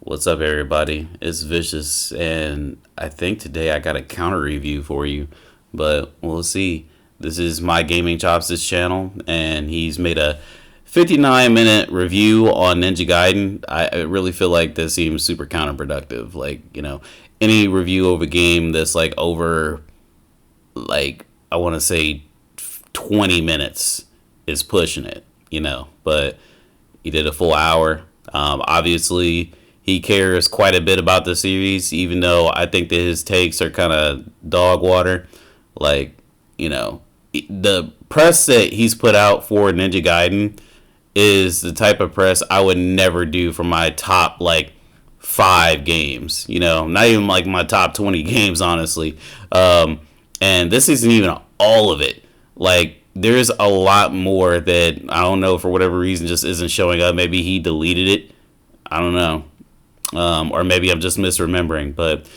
What's up, everybody? It's Vicious, and I think today I got a counter review for you, but we'll see. This is Mygamingchops' channel, and he's made a 59-minute review on Ninja Gaiden. I really feel like this seems super counterproductive. Any review of a game that's like over, I want to say 20 minutes is pushing it. But he did a full hour. Obviously, he cares quite a bit about the series, even though I think that his takes are kind of dog water. The press that he's put out for Ninja Gaiden is the type of press I would never do for my top, 5 games. Not even like my top 20 games, honestly. And this isn't even all of it. There's a lot more that I don't know, for whatever reason, just isn't showing up. Maybe he deleted it. I don't know. Or maybe I'm just misremembering. But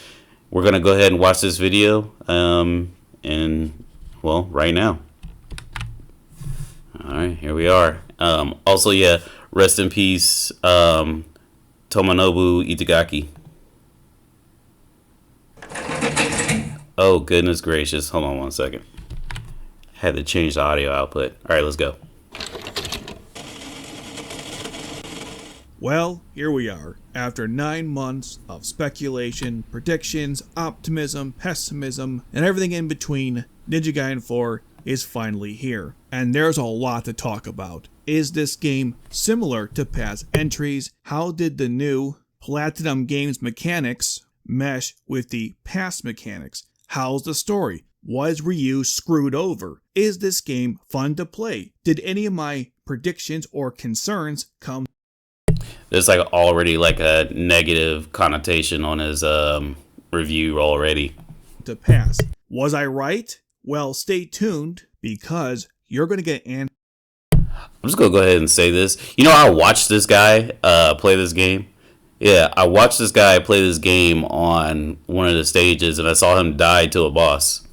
we're going to go ahead and watch this video. Right now. All right, here we are. Also, rest in peace, Tomonobu Itagaki. Oh, goodness gracious. Hold on one second. Had to change the audio output. All right, let's go. Well, here we are. After 9 months of speculation, predictions, optimism, pessimism, and everything in between, Ninja Gaiden 4 is finally here. And there's a lot to talk about. Is this game similar to past entries? How did the new Platinum Games mechanics mesh with the past mechanics? How's the story? Was Ryu screwed over? Is this game fun to play? Did any of my predictions or concerns come? There's already a negative connotation on his review already. To pass. Was I right? Well, stay tuned because you're going to get an. I'm just going to go ahead and say this. I watched this guy play this game. Yeah, I watched this guy play this game on one of the stages, and I saw him die to a boss.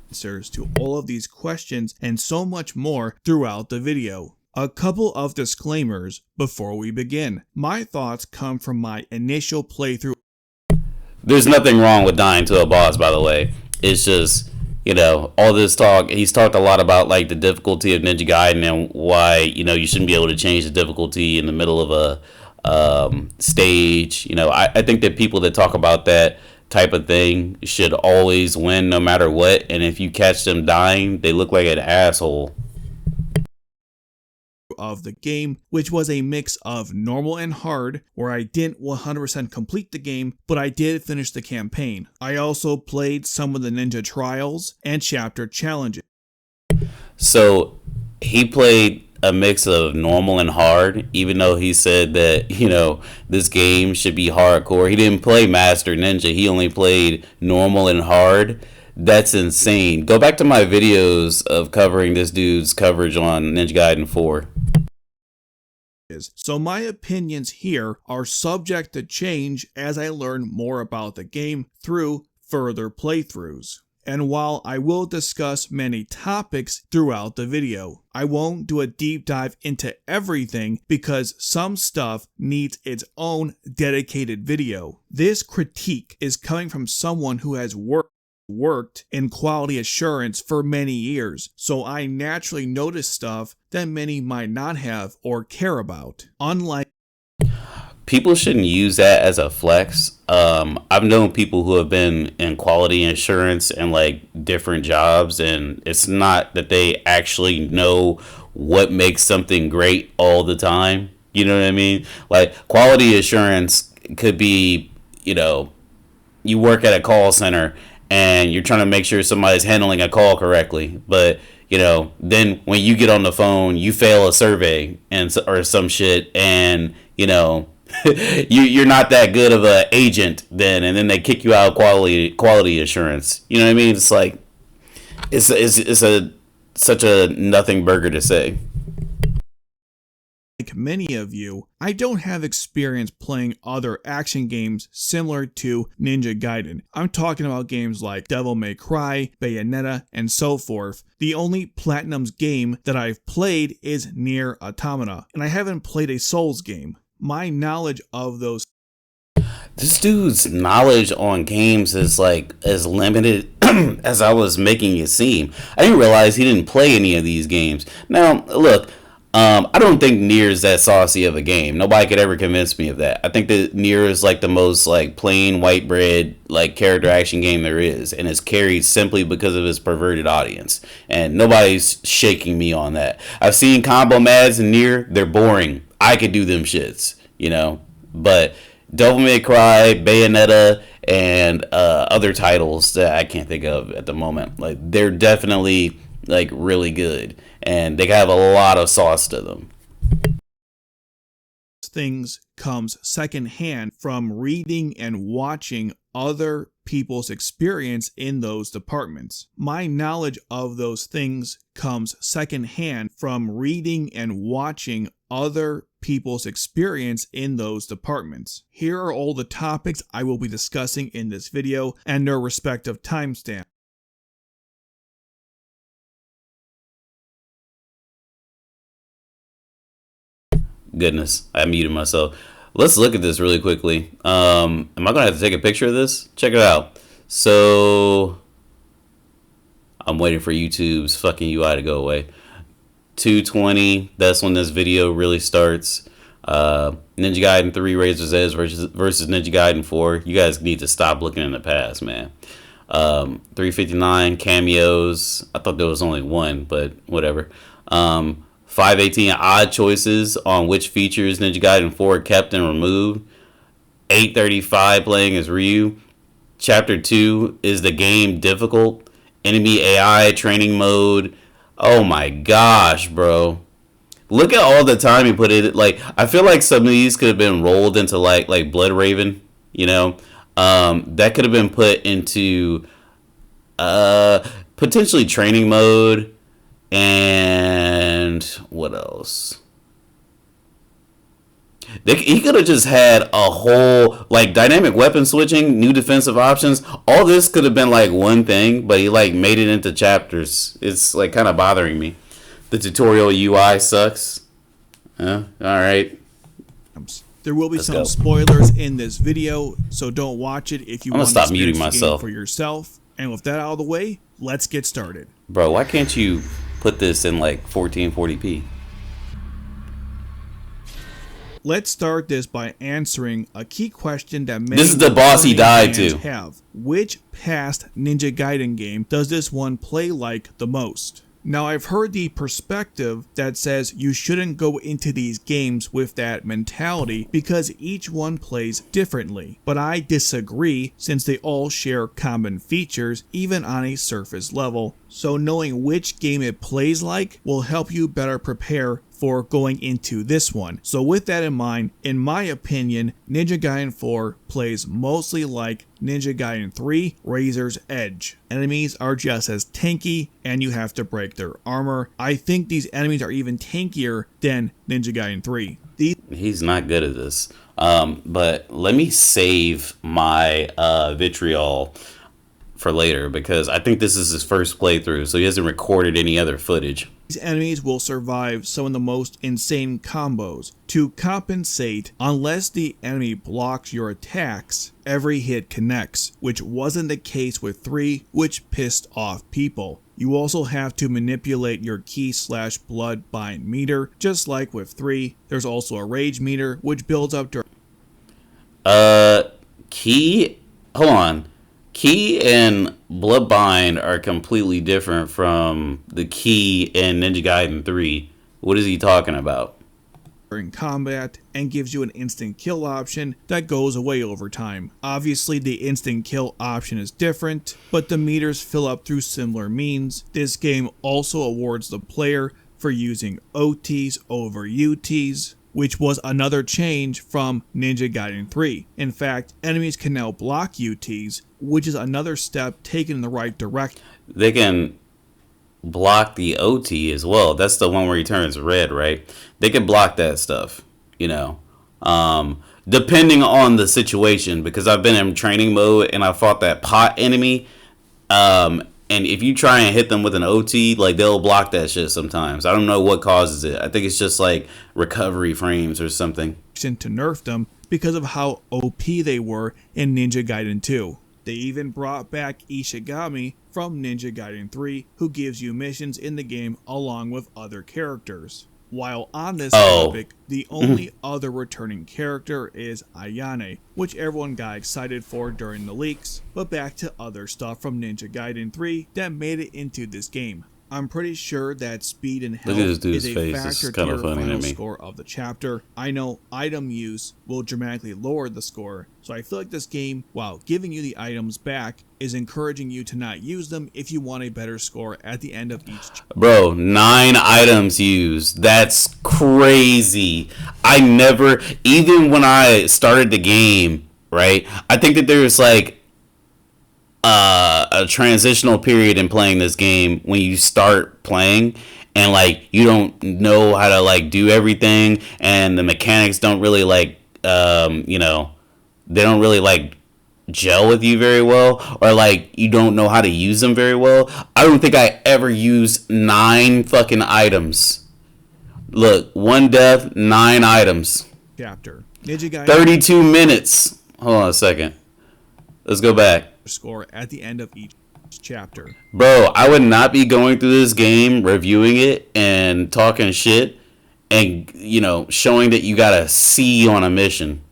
Answers to all of these questions and so much more throughout the video. A couple of disclaimers before we begin. My thoughts come from my initial playthrough. There's nothing wrong with dying to a boss, by the way. It's just, all this talk, he's talked a lot about the difficulty of Ninja Gaiden and why, you shouldn't be able to change the difficulty in the middle of a stage. I think that people that talk about that type of thing should always win no matter what, and if you catch them dying, they look like an asshole. Of the game, which was a mix of normal and hard, where I didn't 100% complete the game, but I did finish the campaign. I also played some of the ninja trials and chapter challenges. So he played a mix of normal and hard, even though he said that, this game should be hardcore. He didn't play Master Ninja. He only played normal and hard. That's insane. Go back to my videos of covering this dude's coverage on Ninja Gaiden 4. So my opinions here are subject to change as I learn more about the game through further playthroughs. And while I will discuss many topics throughout the video, I won't do a deep dive into everything because some stuff needs its own dedicated video. This critique is coming from someone who has worked in quality assurance for many years, so I naturally notice stuff that many might not have or care about. People shouldn't use that as a flex. I've known people who have been in quality assurance and different jobs, and it's not that they actually know what makes something great all the time. You know what I mean? Quality assurance could be, you work at a call center and you're trying to make sure somebody's handling a call correctly, but then when you get on the phone, you fail a survey or some shit, and you're not that good of an agent then, and then they kick you out of quality assurance. You know what I mean? It's such a nothing burger to say. Like many of you, I don't have experience playing other action games similar to Ninja Gaiden. I'm talking about games like Devil May Cry, Bayonetta, and so forth. The only Platinum's game that I've played is Nier Automata, and I haven't played a Souls game. My knowledge of those This dude's knowledge on games is like as limited as I was making it seem. I didn't realize he didn't play any of these games. Now, look, I don't think Nier is that saucy of a game. Nobody could ever convince me of that. I think that Nier is like the most like plain white bread like character action game there is, and it's carried simply because of its perverted audience. And nobody's shaking me on that. I've seen combo mads in Nier; they're boring. I could do them shits, you know. But Devil May Cry, Bayonetta, and other titles that I can't think of at the moment, like they're definitely like really good, and they have a lot of sauce to them. Things comes secondhand from reading and watching other people's experience in those departments. My knowledge of those things comes secondhand from reading and watching other people's experience in those departments. Here are all the topics I will be discussing in this video and their respective timestamps. Goodness, I muted myself. Let's look at this really quickly. Am I gonna have to take a picture of this? Check it out. So I'm waiting for YouTube's fucking UI to go away. 2:20. That's when this video really starts. Ninja Gaiden 3 Razor's Edge versus Ninja Gaiden 4. You guys need to stop looking in the past, man. 3:59 cameos. I thought there was only one, but whatever. 5:18 odd choices on which features Ninja Gaiden 4 kept and removed. 8:35 playing as Ryu. Chapter 2 is the game difficult. Enemy AI training mode. Oh my gosh, bro. Look at all the time he put it. Like, I feel like some of these could have been rolled into like Blood Raven, you know? That could have been put into potentially training mode. And what else? He could have just had a whole like dynamic weapon switching, new defensive options. All this could have been like one thing, but he like made it into chapters. It's like kind of bothering me. The tutorial UI sucks. All right. There will be some spoilers in this video, so don't watch it if you want to stop muting myself for yourself. And with that out of the way, let's get started. Bro, why can't you put this in like 1440p? Let's start this by answering a key question that many This is the boss he died to. have. Which past Ninja Gaiden game does this one play like the most? Now, I've heard the perspective that says you shouldn't go into these games with that mentality because each one plays differently. But I disagree since they all share common features even on a surface level. So knowing which game it plays like will help you better prepare for going into this one. So with that in mind, in my opinion, Ninja Gaiden 4 plays mostly like Ninja Gaiden 3 Razor's Edge. Enemies are just as tanky and you have to break their armor. I think these enemies are even tankier than Ninja Gaiden 3. He's not good at this. But let me save my vitriol for later because I think this is his first playthrough, so he hasn't recorded any other footage. These enemies will survive some of the most insane combos. To compensate, unless the enemy blocks your attacks, every hit connects, which wasn't the case with 3, which pissed off people. You also have to manipulate your ki/blood bind meter, just like with 3. There's also a rage meter, which builds up to... Hold on. Ki and Bloodbind are completely different from the Ki in Ninja Gaiden 3. What is he talking about? In combat and gives you an instant kill option that goes away over time. Obviously the instant kill option is different, but the meters fill up through similar means. This game also awards the player for using OTs over UTs, which was another change from Ninja Gaiden 3. In fact, enemies can now block UTs, which is another step taken in the right direction. They can block the OT as well. That's the one where he turns red, right? They can block that stuff, you know. Depending on the situation, because I've been in training mode and I fought that pot enemy. And if you try and hit them with an OT, like they'll block that shit sometimes. I don't know what causes it. I think it's just like recovery frames or something. To nerf them because of how OP they were in Ninja Gaiden 2. They even brought back Ishigami from Ninja Gaiden 3, who gives you missions in the game along with other characters. While on this topic, the only other returning character is Ayane, which everyone got excited for during the leaks, but back to other stuff from Ninja Gaiden 3 that made it into this game. I'm pretty sure that speed and health is a factor to your final score of the chapter. I know item use will dramatically lower the score, so I feel like this game, while giving you the items back, is encouraging you to not use them if you want a better score at the end of each chapter. Bro, 9 items used. That's crazy. I never, even when I started the game, right, I think that there's like a transitional period in playing this game when you start playing and like you don't know how to like do everything, and the mechanics don't really like they don't really like gel with you very well, or like you don't know how to use them very well. I don't think I ever used 9 fucking items. Look, 1 death, 9 items. Chapter. Ninja Gaiden 32 minutes. Hold on a second. Let's go back. Score at the end of each chapter. Bro, I would not be going through this game, reviewing it and talking shit and, showing that you got a C on a mission.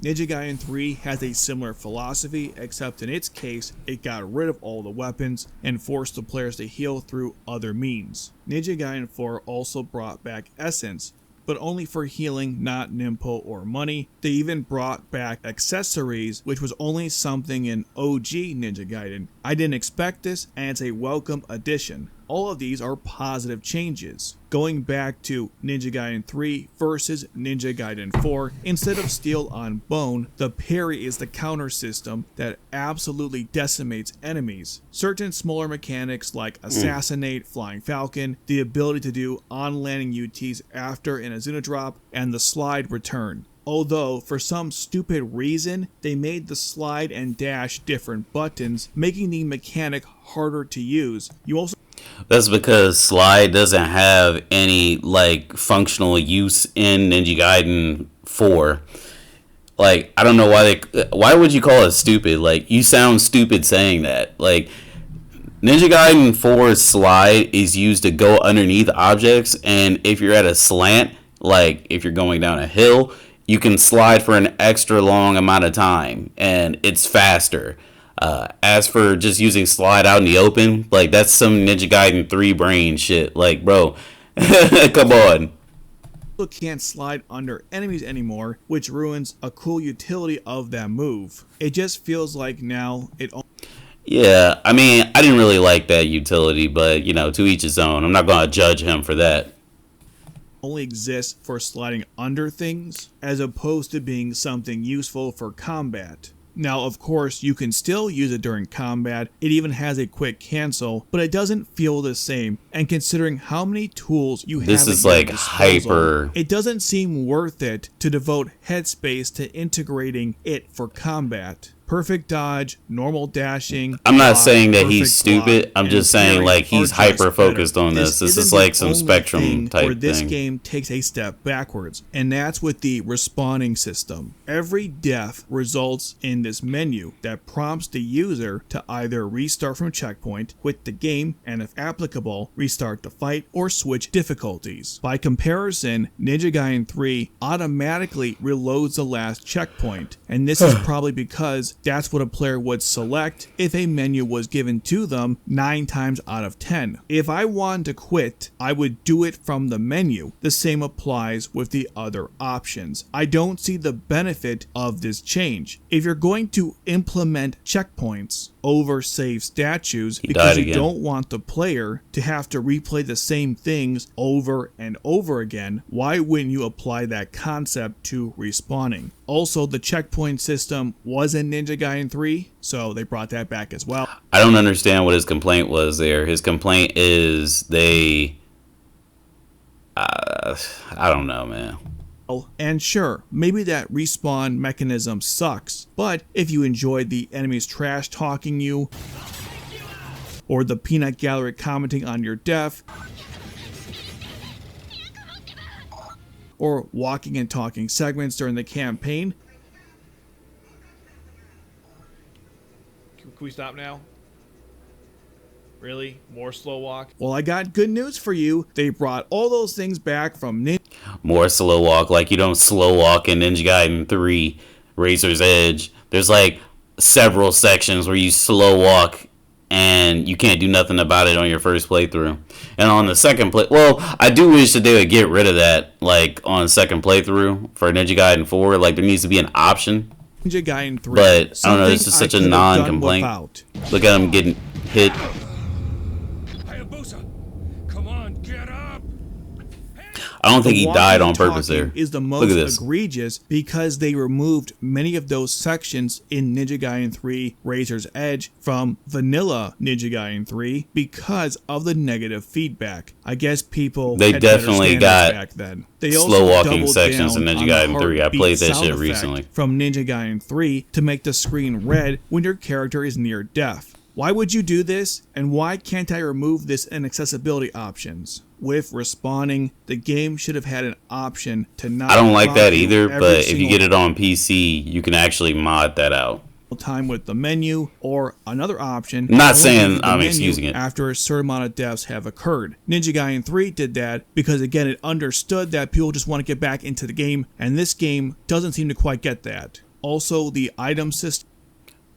Ninja Gaiden 3 has a similar philosophy, except in its case, it got rid of all the weapons and forced the players to heal through other means. Ninja Gaiden 4 also brought back Essence, but only for healing, not Nimpo or money. They even brought back accessories, which was only something in OG Ninja Gaiden. I didn't expect this, and it's a welcome addition. All of these are positive changes. Going back to Ninja Gaiden 3 versus Ninja Gaiden 4, instead of steel on bone, the parry is the counter system that absolutely decimates enemies. Certain smaller mechanics like Assassinate, Flying Falcon, the ability to do on-landing UTs after an Azuna drop, and the slide return. Although, for some stupid reason, they made the slide and dash different buttons, making the mechanic harder to use. That's because slide doesn't have any like functional use in Ninja Gaiden 4. Like, I don't know why would you call it stupid? Like, you sound stupid saying that. Like, Ninja Gaiden 4's slide is used to go underneath objects, and if you're at a slant, like if you're going down a hill, you can slide for an extra long amount of time, and it's faster. As for just using slide out in the open, like that's some Ninja Gaiden 3 brain shit. Like, bro, come on. Can't slide under enemies anymore, which ruins a cool utility of that move. It just feels like now it. Yeah, I mean, I didn't really like that utility, but to each his own. I'm not gonna judge him for that. Only exists for sliding under things, as opposed to being something useful for combat. Now, of course, you can still use it during combat. It even has a quick cancel, but it doesn't feel the same. And considering how many tools you have this is like hyper. It doesn't seem worth it to devote headspace to integrating it for combat. Perfect dodge, normal dashing. I'm not saying that he's stupid. I'm just saying like he's hyper focused on this. This is like some Spectrum type where this thing. game takes a step backwards, and that's with the respawning system. Every death results in this menu that prompts the user to either restart from checkpoint, quit the game, and if applicable, restart the fight or switch difficulties. By comparison, Ninja Gaiden 3 automatically reloads the last checkpoint, and this is probably because that's what a player would select if a menu was given to them 9 times out of 10. If I wanted to quit, I would do it from the menu. The same applies with the other options. I don't see the benefit of this change. If you're going to implement checkpoints over save statues because you don't want the player to have to replay the same things over and over again, why wouldn't you apply that concept to respawning? Also, the checkpoint system was in Ninja Gaiden 3, so they brought that back as well. I don't understand what his complaint was there. His complaint is I don't know, man. And sure, maybe that respawn mechanism sucks, but if you enjoyed the enemies trash talking you, or the peanut gallery commenting on your death, or walking and talking segments during the campaign, Can we stop now? Really? More slow walk? Well, I got good news for you. They brought all those things back from More slow walk, like you don't slow walk in Ninja Gaiden 3 Razor's Edge. There's like several sections where you slow walk and you can't do nothing about it on your first playthrough. And on the second well, I do wish that they would get rid of that, like on second playthrough for Ninja Gaiden 4. Like there needs to be an option. Ninja Gaiden 3. But I don't know, this is such a non-complaint. Look at him getting hit. I don't think he died on purpose there. Is the most egregious because they removed many of those sections in Ninja Gaiden 3 Razor's Edge from vanilla Ninja Gaiden 3 because of the negative feedback. I guess people they had definitely got back then. They slow walking sections in Ninja Gaiden 3. I played that shit recently. From Ninja Gaiden 3 to make the screen red when your character is near death. Why would you do this, and why can't I remove this in accessibility options? With respawning, the game should have had an option to not. I don't like that either, but if you get it on PC, you can actually mod that out. Time with the menu, or another option. Not saying I'm excusing it. After a certain amount of deaths have occurred. Ninja Gaiden 3 did that because, again, it understood that people just want to get back into the game, and this game doesn't seem to quite get that. Also, the item system.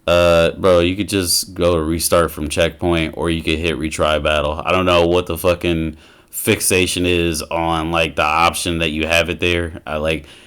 Bro, you could just go restart from checkpoint, or you could hit retry battle. I don't know what the fucking fixation is on like the option that you have it there.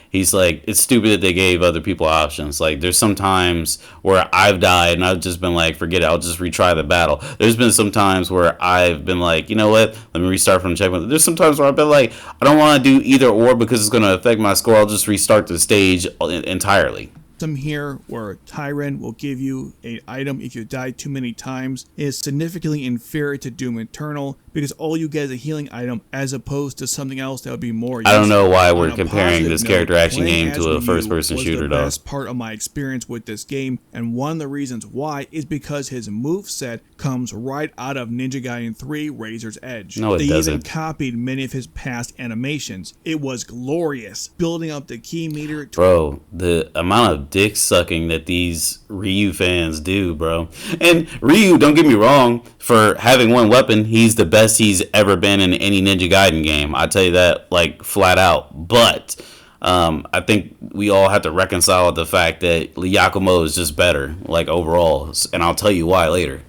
He's like, it's stupid that they gave other people options. Like, there's some times where I've died and I've just been like, forget it, I'll just retry the battle. There's been some times where I've been like, you know what, let me restart from checkpoint. There's some times where I've been like, I don't want to do either or because it's going to affect my score. I'll just restart the stage entirely. Here where Tyrant will give you an item if you die too many times is significantly inferior to Doom Eternal because all you get is a healing item as opposed to something else that would be more useful. I don't know why we're comparing this character action game to a first person shooter though. The best part of my experience with this game, and one of the reasons why is because his moveset comes right out of Ninja Gaiden 3 Razor's Edge. No, they doesn't. Even copied many of his past animations. It was glorious, building up the key meter. Bro, the amount of dick sucking that these Ryu fans do, bro. And Ryu, don't get me wrong, for having one weapon, he's the best he's ever been in any Ninja Gaiden game. I tell you that, like, flat out. But I think we all have to reconcile with the fact that Yakumo is just better, like, overall. And I'll tell you why later.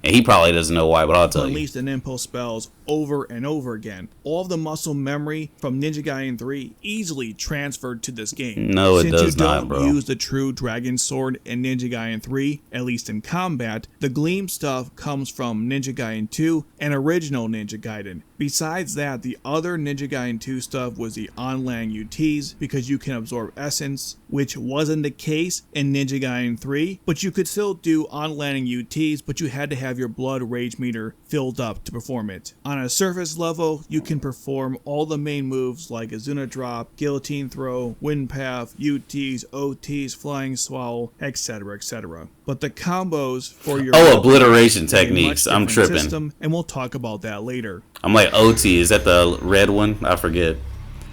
And he probably doesn't know why, but I'll tell you. Released an impulse spells over and over again. All of the muscle memory from Ninja Gaiden 3 easily transferred to this game. No, it does not, bro. Since you don't use the true dragon sword in Ninja Gaiden 3, at least in combat, the gleam stuff comes from Ninja Gaiden 2 and original Ninja Gaiden. Besides that, the other Ninja Gaiden 2 stuff was the on-land UTs because you can absorb essence, which wasn't the case in Ninja Gaiden 3, but you could still do on-landing UTs, but you had to have your blood rage meter filled up to perform it. On a surface level, you can perform all the main moves like Azuna Drop, Guillotine Throw, Wind Path, UTs, OTs, Flying Swallow, etc., etc. But the combos for your obliteration techniques, I'm tripping. System, and we'll talk about that later. I'm like, OT, is that the red one? I forget.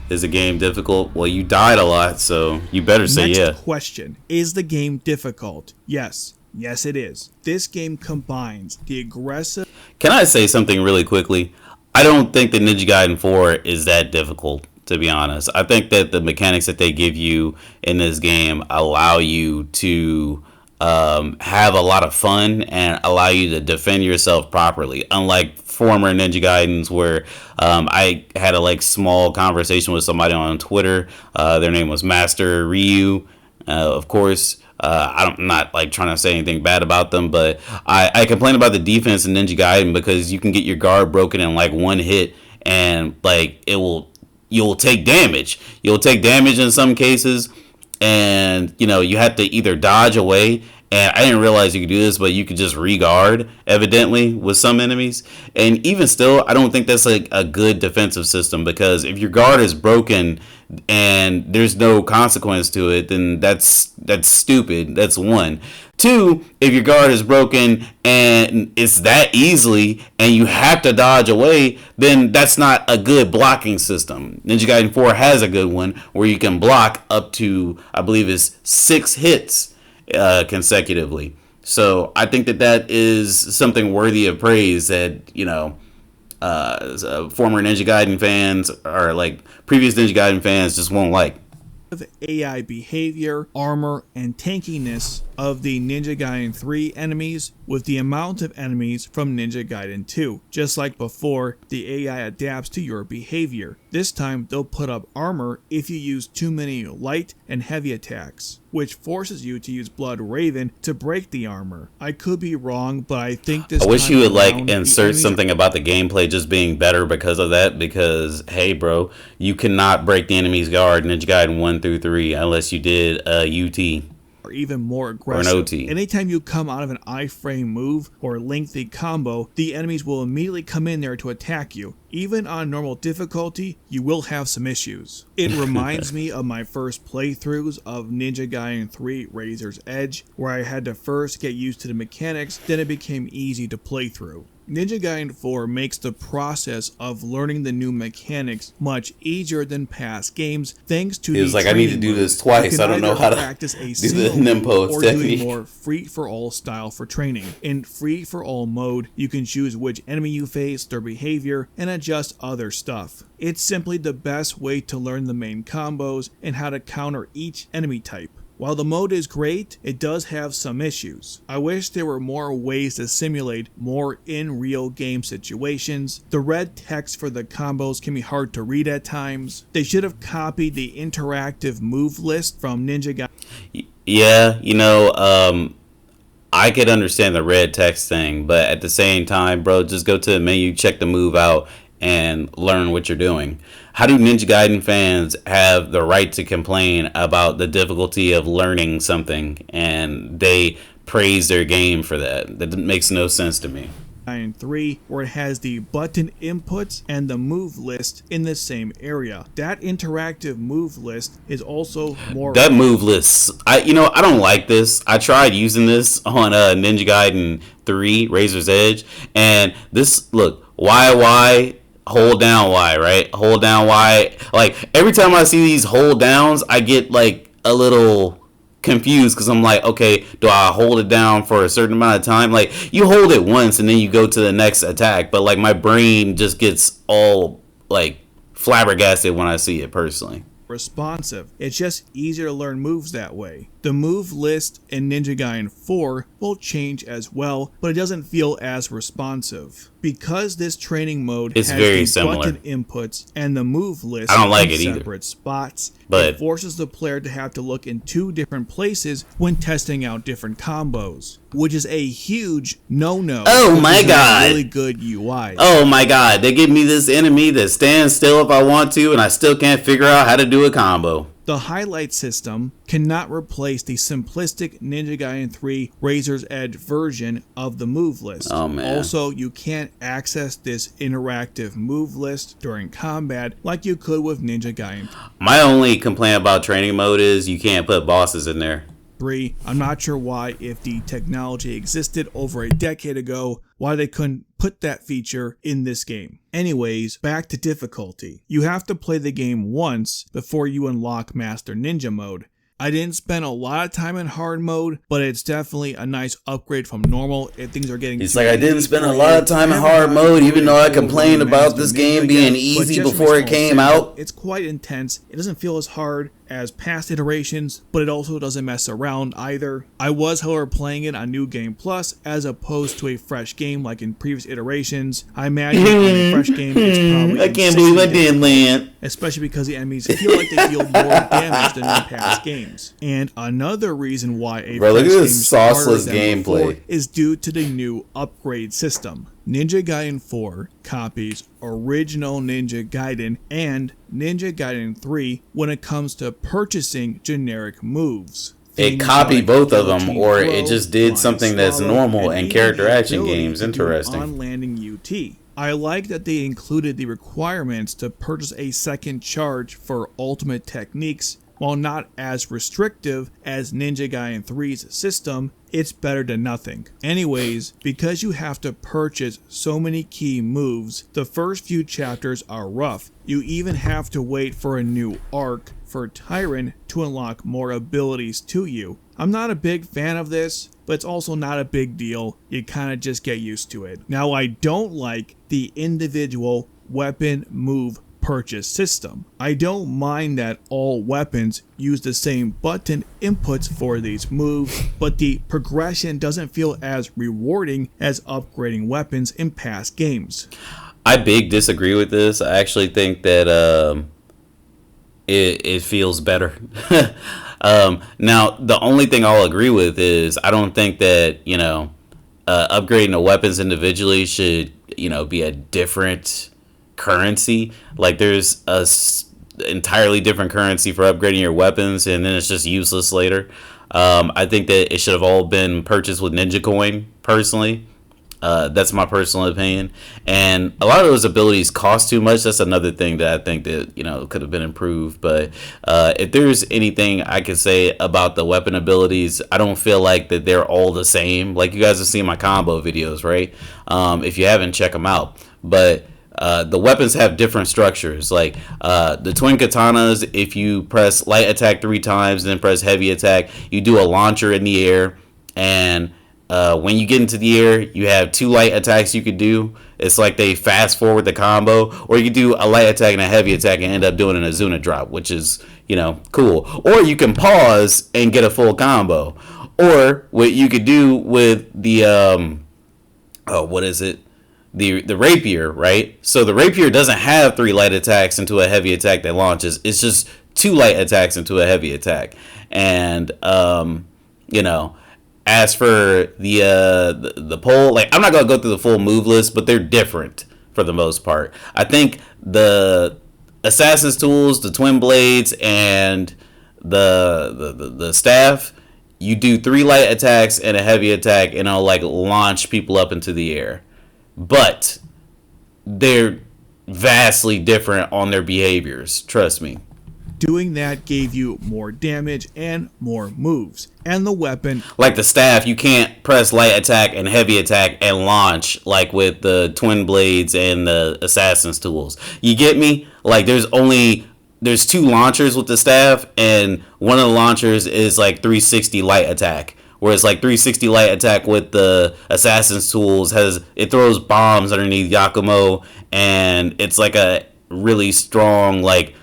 Is the game difficult? Well, you died a lot, so you better say yeah. Next question. Is the game difficult? Yes. Yes, it is. This game combines the aggressive... Can I say something really quickly? I don't think that Ninja Gaiden 4 is that difficult, to be honest. I think that the mechanics that they give you in this game allow you to have a lot of fun and allow you to defend yourself properly. Unlike former Ninja Gaidens where I had a small conversation with somebody on Twitter. Their name was Master Ryu, of course. I'm not trying to say anything bad about them, but I complain about the defense in Ninja Gaiden because you can get your guard broken in one hit, and you'll take damage. You'll take damage in some cases, and you have to either dodge away. And I didn't realize you could do this, but you could just re-guard, evidently, with some enemies. And even still, I don't think that's a good defensive system, because if your guard is broken and there's no consequence to it, then that's stupid. That's one. Two, if your guard is broken and it's that easily and you have to dodge away, then that's not a good blocking system. Ninja Gaiden 4 has a good one where you can block up to, I believe it's 6 hits consecutively. So I think that that is something worthy of praise that, former Ninja Gaiden fans or like previous Ninja Gaiden fans just won't like. AI behavior, armor, and tankiness of the Ninja Gaiden 3 enemies with the amount of enemies from Ninja Gaiden 2. Just like before, the AI adapts to your behavior. This time, they'll put up armor if you use too many light and heavy attacks, which forces you to use Blood Raven to break the armor. I could be wrong, but I think this I wish you would around, insert something about the gameplay just being better because of that. Because hey, bro, you cannot break the enemy's guard in Ninja Gaiden 1 through 3 unless you did a UT. Or even more aggressive. Or an OT. Anytime you come out of an iframe move or lengthy combo, the enemies will immediately come in there to attack you. Even on normal difficulty, you will have some issues. It reminds me of my first playthroughs of Ninja Gaiden 3 Razor's Edge, where I had to first get used to the mechanics, then it became easy to play through. Ninja Gaiden 4 makes the process of learning the new mechanics much easier than past games thanks to He was like, I need to do this twice. I don't know how to practice a do the Nimpo or technique. do a more free-for-all style for training. In free-for-all mode, you can choose which enemy you face, their behavior, and adjust other stuff. It's simply the best way to learn the main combos and how to counter each enemy type. While the mode is great, it does have some issues. I wish there were more ways to simulate more in real game situations. The red text for the combos can be hard to read at times. They should have copied the interactive move list from Ninja Gaiden. Yeah, I could understand the red text thing, but at the same time, bro, just go to the menu, check the move out, and learn what you're doing. How do Ninja Gaiden fans have the right to complain about the difficulty of learning something and they praise their game for that? That makes no sense to me. Gaiden 3, where it has the button inputs and the move list in the same area. That interactive move list is also more... That move list, I don't like this. I tried using this on Ninja Gaiden 3 Razor's Edge, and this, look, Y, hold down Y, right? Hold down Y. Like, every time I see these hold downs, I get, like, a little confused because I'm like, okay, do I hold it down for a certain amount of time? Like, you hold it once and then you go to the next attack, but, like, my brain just gets all, like, flabbergasted when I see it, personally. Responsive. It's just easier to learn moves that way. The move list in Ninja Gaiden 4 will change as well, but it doesn't feel as responsive. Because this training mode has very the similar button inputs and the move list I don't like in it either. separate spots, But it forces the player to have to look in two different places when testing out different combos, which is a huge no-no. Oh my god. Really good UI. Oh my god, they give me this enemy that stands still if I want to, and I still can't figure out how to do a combo. The highlight system cannot replace the simplistic Ninja Gaiden 3 Razor's Edge version of the move list. Oh man. Also, you can't access this interactive move list during combat like you could with Ninja Gaiden My only complaint about training mode is you can't put bosses in there. 3. I'm not sure why, if the technology existed over a decade ago, why they couldn't put that feature in this game. Anyways, back to difficulty. You have to play the game once before you unlock Master Ninja mode. I didn't spend a lot of time in hard mode, but it's definitely a nice upgrade from normal if things are getting It's like I didn't spend a lot of time in hard mode, even though I complained about this game being easy before it came out. It's quite intense. It doesn't feel as hard as past iterations, but it also doesn't mess around either. I was, however, playing it on New Game Plus as opposed to a fresh game like in previous iterations. I imagine on a fresh game it's probably I can't believe I did land. Especially because the enemies feel like they deal more damage than in past games. And another reason why a Bro, look fresh at game this is harder sauceless than gameplay. before is due to the new upgrade system. Ninja Gaiden 4 copies original Ninja Gaiden and Ninja Gaiden 3 when it comes to purchasing generic moves. It copied both of them, or it just did something that's normal in character action games. Interesting. On landing UT. I like that they included the requirements to purchase a second charge for ultimate techniques. While not as restrictive as Ninja Gaiden 3's system, it's better than nothing. Anyways, because you have to purchase so many key moves, the first few chapters are rough. You even have to wait for a new arc for Tyrant to unlock more abilities to you. I'm not a big fan of this, but it's also not a big deal. You kind of just get used to it. Now, I don't like the individual weapon move purchase system. I don't mind that all weapons use the same button inputs for these moves, but the progression doesn't feel as rewarding as upgrading weapons in past games. I big disagree with this. I actually think that it feels better. Now, the only thing I'll agree with is I don't think that, upgrading the weapons individually should, be a different currency. Like, there's entirely different currency for upgrading your weapons, and then it's just useless later. I think that it should have all been purchased with Ninja Coin, personally. That's my personal opinion. And a lot of those abilities cost too much. That's another thing that I think that, could have been improved. But if there's anything I could say about the weapon abilities, I don't feel like that they're all the same. Like, you guys have seen my combo videos, right? If you haven't, check them out. But the weapons have different structures. Like the twin katanas, if you press light attack 3 times and then press heavy attack, you do a launcher in the air. And when you get into the air, you have 2 light attacks you could do. It's like they fast forward the combo. Or you could do a light attack and a heavy attack and end up doing an Azuna drop, which is, cool. Or you can pause and get a full combo. Or what you could do with the, what is it? The rapier, right? So the rapier doesn't have 3 light attacks into a heavy attack that launches. It's just 2 light attacks into a heavy attack. And, as for the pole, like, I'm not gonna go through the full move list, but they're different for the most part. I think the assassin's tools, the twin blades, and the staff, you do 3 light attacks and a heavy attack, and it'll like launch people up into the air. But they're vastly different on their behaviors. Trust me. Doing that gave you more damage and more moves. And the weapon, like the staff, you can't press light attack and heavy attack and launch like with the twin blades and the assassin's tools. You get me? Like there's 2 launchers with the staff, and one of the launchers is like 360 light attack. Whereas like 360 light attack with the assassin's tools it throws bombs underneath Yakumo, and it's like a really strong like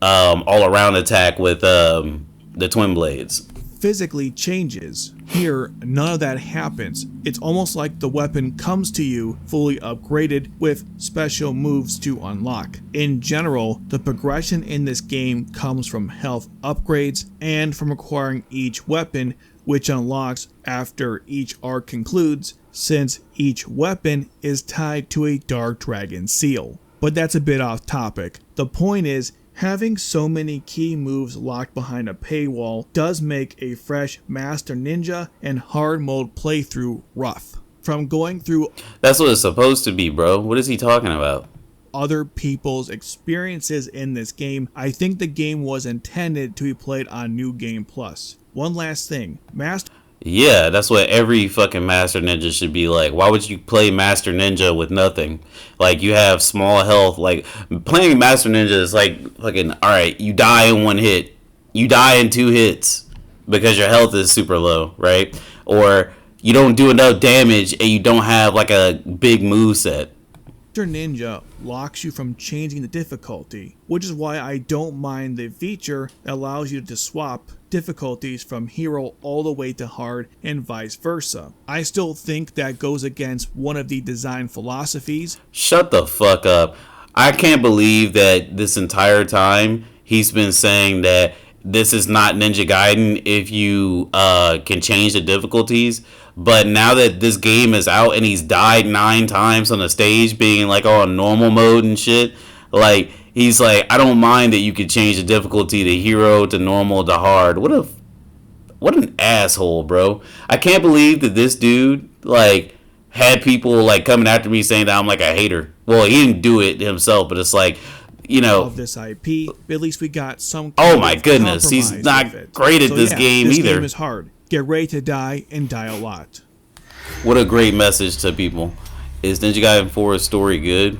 all around attack with the twin blades. Physically changes. Here, none of that happens. It's almost like the weapon comes to you fully upgraded with special moves to unlock. In general, the progression in this game comes from health upgrades and from acquiring each weapon, which unlocks after each arc concludes, since each weapon is tied to a Dark Dragon seal. But that's a bit off topic. The point is, having so many key moves locked behind a paywall does make a fresh Master Ninja and hard mode playthrough rough. From going through... That's what it's supposed to be, bro. What is he talking about? Other people's experiences in this game, I think the game was intended to be played on New Game Plus. One last thing, Yeah, that's what every fucking Master Ninja should be like. Why would you play Master Ninja with nothing? Like, you have small health. Like, playing Master Ninja is like fucking, alright, you die in 1 hit. You die in 2 hits because your health is super low, right? Or you don't do enough damage and you don't have like a big move set. Master Ninja locks you from changing the difficulty, which is why I don't mind the feature that allows you to swap difficulties from hero all the way to hard and vice versa. I still think that goes against one of the design philosophies. Shut the fuck up. I can't believe that this entire time he's been saying that this is not Ninja Gaiden if you can change the difficulties. But now that this game is out and he's died 9 times on the stage being like on normal mode and shit, like he's like, I don't mind that you could change the difficulty to hero to normal to hard. What an asshole, bro. I can't believe that this dude like had people like coming after me saying that I'm like a hater. Well, he didn't do it himself, but it's like, of this IP, at least we got some oh my goodness, he's not great at this game this either. This game is hard. Get ready to die and die a lot. What a great message to people. Is Ninja Gaiden 4's story good?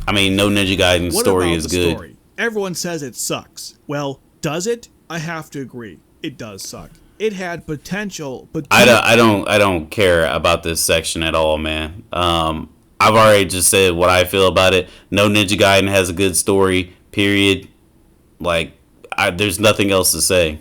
I mean, no Ninja Gaiden story is good. Story? Everyone says it sucks. Well, Does it? I have to agree. It does suck. It had potential, but I don't care about this section at all, man. I've already just said what I feel about it. No Ninja Gaiden has a good story. Period. Like, there's nothing else to say.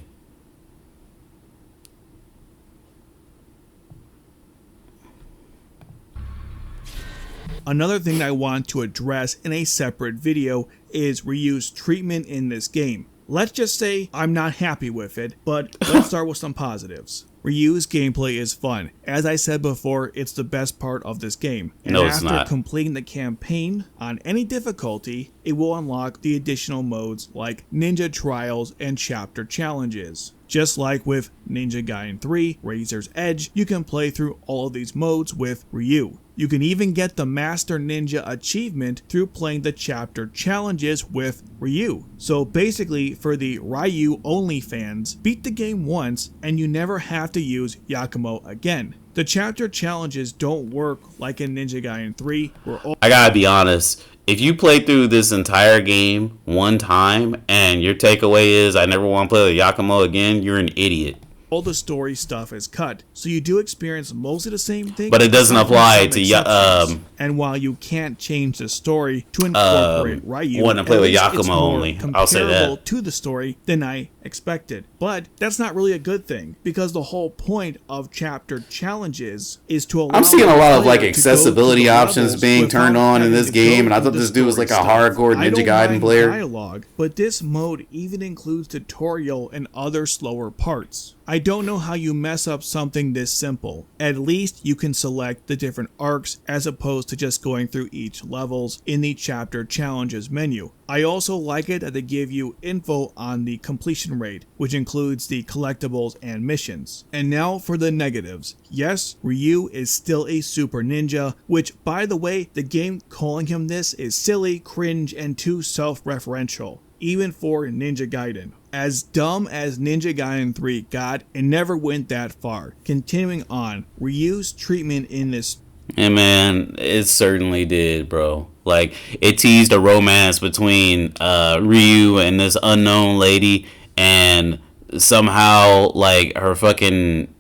Another thing I want to address in a separate video is Ryu's treatment in this game. Let's just say I'm not happy with it, but let's start with some positives. Ryu's gameplay is fun. As I said before, it's the best part of this game. And no, it's after not. completing the campaign on any difficulty, it will unlock the additional modes like Ninja Trials and Chapter Challenges. Just like with Ninja Gaiden 3, Razor's Edge, you can play through all of these modes with Ryu. You can even get the Master Ninja achievement through playing the chapter challenges with Ryu. So basically, for the Ryu only fans, beat the game once and you never have to use Yakumo again. The chapter challenges don't work like in Ninja Gaiden 3, where I gotta be honest, if you play through this entire game one time and your takeaway is I never want to play with Yakumo again, you're an idiot. all the story stuff is cut, so you do experience most of the same things. But it doesn't apply to and while you can't change the story to incorporate Ryu, want to play with Yakumo only. I'll say that. To the story than I expected. But that's not really a good thing, because the whole point of chapter challenges is to allow. I'm seeing a lot of like accessibility options being turned on in this game, and I thought this dude was like a hardcore Ninja Gaiden player. Dialogue, but this mode even includes tutorial and other slower parts. I don't know how you mess up something this simple. At least you can select the different arcs as opposed to just going through each levels in the chapter challenges menu. I also like it that they give you info on the completion rate, which includes the collectibles and missions. And now for the negatives. Yes, Ryu is still a super ninja, which by the way, the game calling him this is silly, cringe, and too self-referential, even for Ninja Gaiden. As dumb as Ninja Gaiden 3 got, it never went that far. Continuing on, Ryu's treatment in this. And man, it certainly did, bro. Like, it teased a romance between Ryu and this unknown lady, and somehow, like, her fucking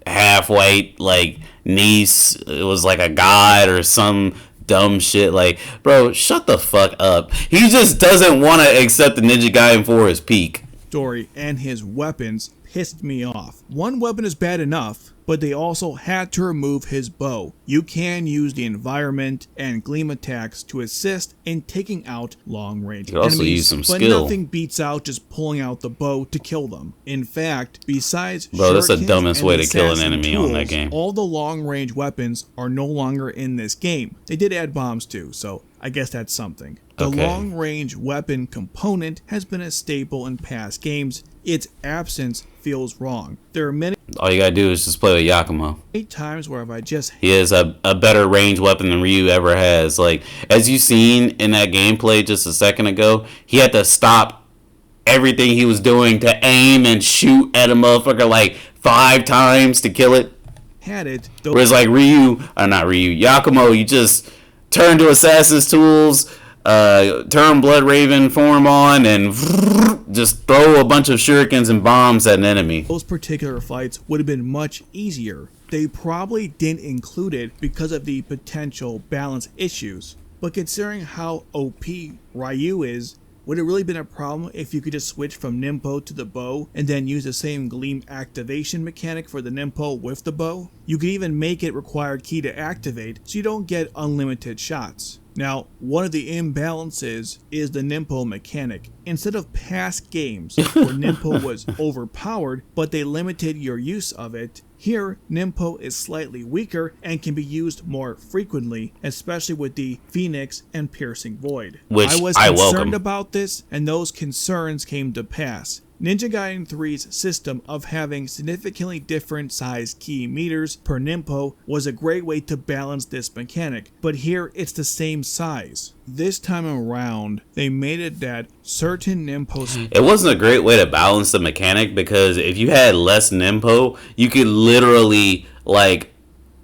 half-white, like, niece was like a god or some dumb shit. Like, bro, shut the fuck up. He just doesn't want to accept the Ninja Gaiden for his peak. Story and his weapons pissed me off. One weapon is bad enough, but they also had to remove his bow. You can use the environment and gleam attacks to assist in taking out long-range enemies, also use some skill. But nothing beats out just pulling out the bow to kill them. In fact, besides bro, that's the dumbest way to kill an enemy on that game. All the long-range weapons are no longer in this game. They did add bombs too, so I guess that's something. The long-range weapon component has been a staple in past games. Its absence feels wrong. There are many. All you gotta do is just play with Yakumo. 8 times where I just. He has a better range weapon than Ryu ever has. Like, as you seen in that gameplay just a second ago, he had to stop everything he was doing to aim and shoot at a motherfucker like 5 times to kill it. Had it. Whereas like Yakumo, you just turn to Assassin's Tools, turn Blood Raven form on, and just throw a bunch of shurikens and bombs at an enemy. Those particular fights would have been much easier. They probably didn't include it because of the potential balance issues. But considering how OP Ryu is, would it really been a problem if you could just switch from Ninpo to the bow and then use the same gleam activation mechanic for the Ninpo with the bow? You could even make it require ki to activate so you don't get unlimited shots. Now, one of the imbalances is the Ninpo mechanic. Instead of past games where Ninpo was overpowered, but they limited your use of it, here Ninpo is slightly weaker and can be used more frequently, especially with the Phoenix and Piercing Void. Which I was concerned about this, and those concerns came to pass. Ninja Gaiden 3's system of having significantly different sized key meters per Ninpo was a great way to balance this mechanic, but here it's the same size. This time around, they made it that certain Ninpos... It wasn't a great way to balance the mechanic, because if you had less Ninpo, you could literally, like,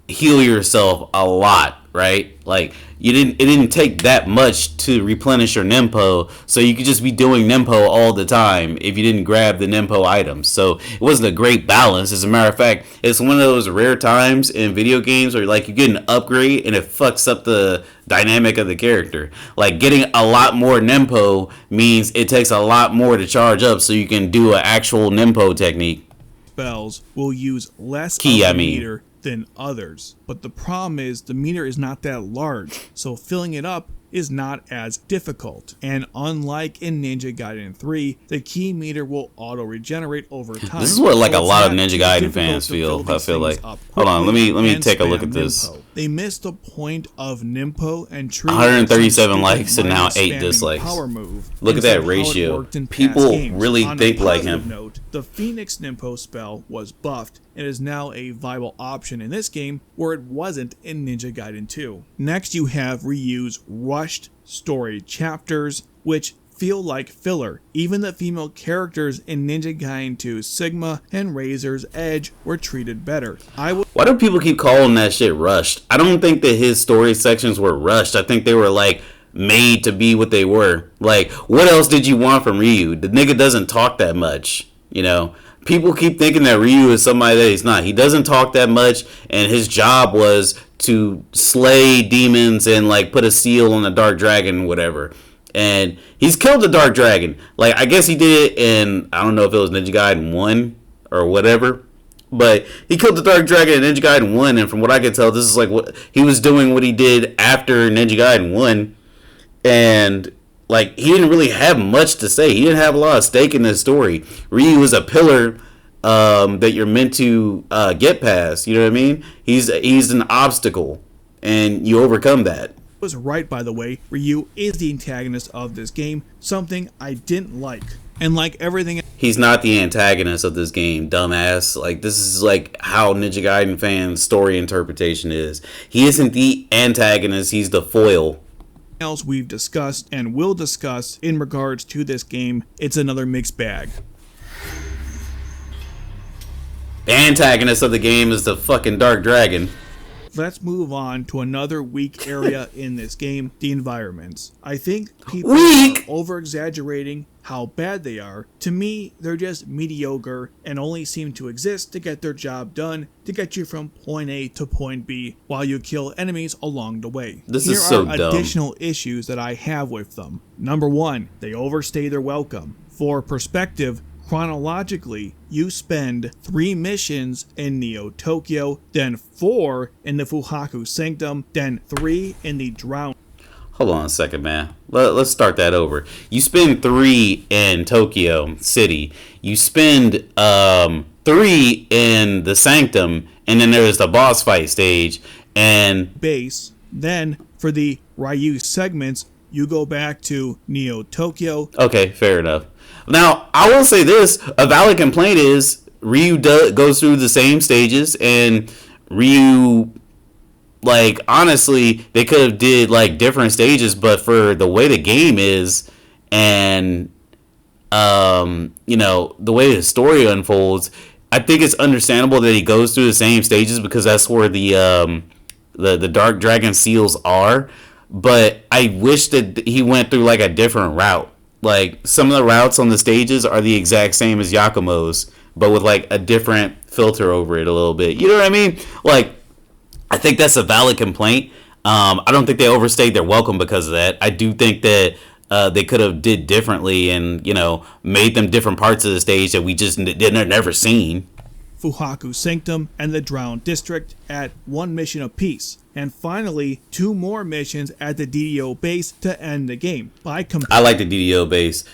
heal yourself a lot, right? Like it didn't take that much to replenish your Nimpo, so you could just be doing Nimpo all the time if you didn't grab the Nimpo items. So it wasn't a great balance. As a matter of fact, it's one of those rare times in video games where like you get an upgrade and it fucks up the dynamic of the character. Like getting a lot more Nimpo means it takes a lot more to charge up, so you can do an actual Nimpo technique. Spells will use less Key, of I the mean. meter than others, but the problem is the meter is not that large, so filling it up is not as difficult. And unlike in Ninja Gaiden 3, the key meter will auto regenerate over time. This is what like so a it's lot of not Ninja too Gaiden difficult fans to feel. fill I these feel things like. up Hold on, let quickly me and take a look spam at this. Nimpo. They missed the point of Nimpo and treated 137 some likes and now stupid 8 dislikes. power move Look at that instead of how it ratio. worked in past People games. really On a think like positive him. Note, the Phoenix Nimpo spell was buffed and is now a viable option in this game where it wasn't in Ninja Gaiden 2. Next you have Ryu's rushed story chapters, which feel like filler. Even the female characters in Ninja Gaiden 2 Sigma and Razor's Edge were treated better. Why do people keep calling that shit rushed? I don't think that his story sections were rushed. I think they were like made to be what they were. Like, what else did you want from Ryu? The nigga doesn't talk that much, you know? People keep thinking that Ryu is somebody that he's not. He doesn't talk that much, and his job was to slay demons and like put a seal on the Dark Dragon, whatever. And he's killed the Dark Dragon. Like, I guess he did it in, I don't know if it was Ninja Gaiden 1 or whatever. But he killed the Dark Dragon in Ninja Gaiden 1, and from what I can tell, this is like what he was doing, what he did after Ninja Gaiden 1. And like, he didn't really have much to say. He didn't have a lot of stake in this story. Ryu is a pillar that you're meant to get past. You know what I mean? He's an obstacle, and you overcome that. Was right, by the way. Ryu is the antagonist of this game, something I didn't like. And like everything, he's not the antagonist of this game, dumbass. Like, this is like how Ninja Gaiden fans' story interpretation is. He isn't the antagonist, he's the foil. Else we've discussed and will discuss in regards to this game, it's another mixed bag. The antagonist of the game is the fucking Dark Dragon. Let's move on to another weak area in this game, the environments. I think people Weak? are over-exaggerating how bad they are. To me, they're just mediocre and only seem to exist to get their job done, to get you from point A to point B while you kill enemies along the way. This is so dumb. Here are additional issues that I have with them. Number 1, they overstay their welcome. For perspective, chronologically, you spend 3 missions in Neo Tokyo, then 4 in the Fuhaku Sanctum, then 3 in the Drown. Hold on a second, man. Let's start that over. You spend 3 in Tokyo City. You spend 3 in the Sanctum, and then there's the boss fight stage. And base. Then for the Ryu segments, you go back to Neo Tokyo. Okay, fair enough. Now, I will say this. A valid complaint is Ryu goes through the same stages, and Ryu, like, honestly, they could have did, like, different stages, but for the way the game is, and, you know, the way the story unfolds, I think it's understandable that he goes through the same stages because that's where the Dark Dragon seals are. But I wish that he went through, like, a different route. Like, some of the routes on the stages are the exact same as Yakumo's, but with, like, a different filter over it a little bit. You know what I mean? Like, I think that's a valid complaint. I don't think they overstayed their welcome because of that. I do think that they could have did differently and, you know, made them different parts of the stage that we just never seen. Fuhaku Sanctum and the Drowned District at 1 mission apiece. And finally, 2 more missions at the DDO base to end the game. I like the DDO base.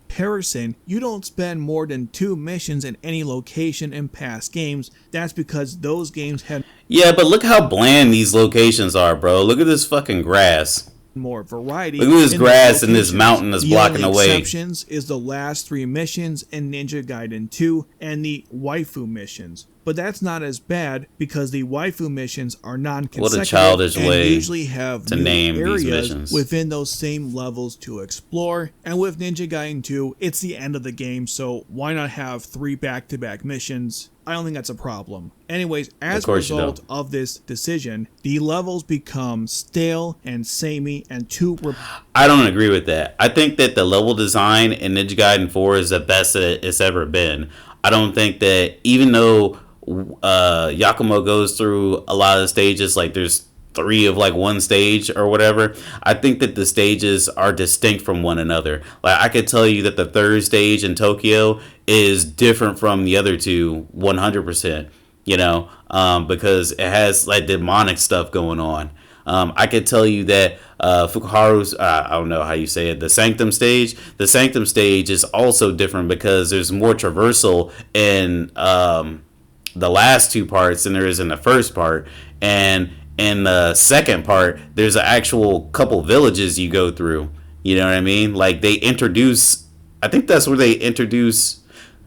Comparison, you don't spend more than 2 missions in any location in past games. That's because those games had... Yeah, but look how bland these locations are, bro. Look at this fucking grass. More variety. Look at this grass and this mountain that's blocking the way. The only exceptions is the last 3 missions in Ninja Gaiden 2 and the waifu missions. but that's not as bad because the waifu missions are What non-consecutive a childish and way usually have to new name these areas missions. within those same levels to explore. And with Ninja Gaiden 2, it's the end of the game, so why not have 3 back-to-back missions? I don't think that's a problem. Anyways, as a result of this decision, the levels become stale and samey and I don't agree with that. I think that the level design in Ninja Gaiden 4 is the best that it's ever been. I don't think that even though Yakumo goes through a lot of the stages, like there's 3 of like one stage or whatever, I think that the stages are distinct from one another. Like I could tell you that the 3rd stage in Tokyo is different from the other 2 100%, because it has like demonic stuff going on. I could tell you that Fukuharu's, I don't know how you say it, the Sanctum stage is also different because there's more traversal in the last 2 parts than there is in the first part. And in the second part, there's an actual couple villages you go through. You know what I mean? Like I think that's where they introduce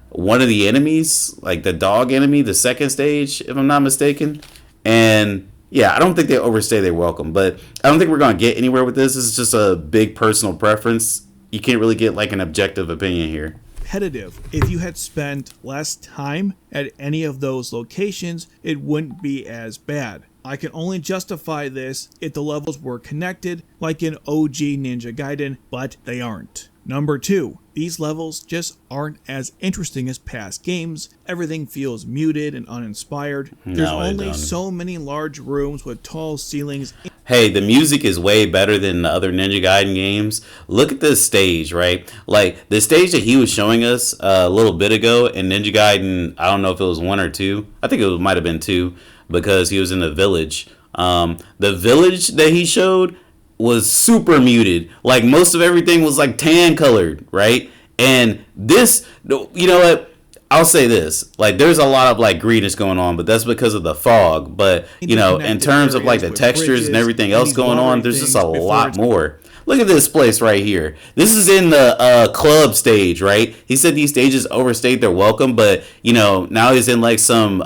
one of the enemies, like the dog enemy, the second stage, if I'm not mistaken. And yeah, I don't think they overstay their welcome, but I don't think we're going to get anywhere with this. This is just a big personal preference. You can't really get like an objective opinion here. Repetitive. If you had spent less time at any of those locations, it wouldn't be as bad. I can only justify this if the levels were connected, like in OG Ninja Gaiden, but they aren't. Number 2, these levels just aren't as interesting as past games. Everything feels muted and uninspired. There's only so many large rooms with tall ceilings. Hey, the music is way better than the other Ninja Gaiden games. Look at this stage, right? Like the stage that he was showing us a little bit ago in Ninja Gaiden, I don't know if it was 1 or 2. I think it might have been 2 because he was in the village. The village that he showed was super muted. Like most of everything was like tan colored, right? And this, you know what? I'll say this, like there's a lot of like greenness going on, but that's because of the fog. But in terms of like the textures and everything else going on, there's just a lot more. Look at this place right here. This is in the club stage, right? He said these stages overstayed their welcome, but now he's in like some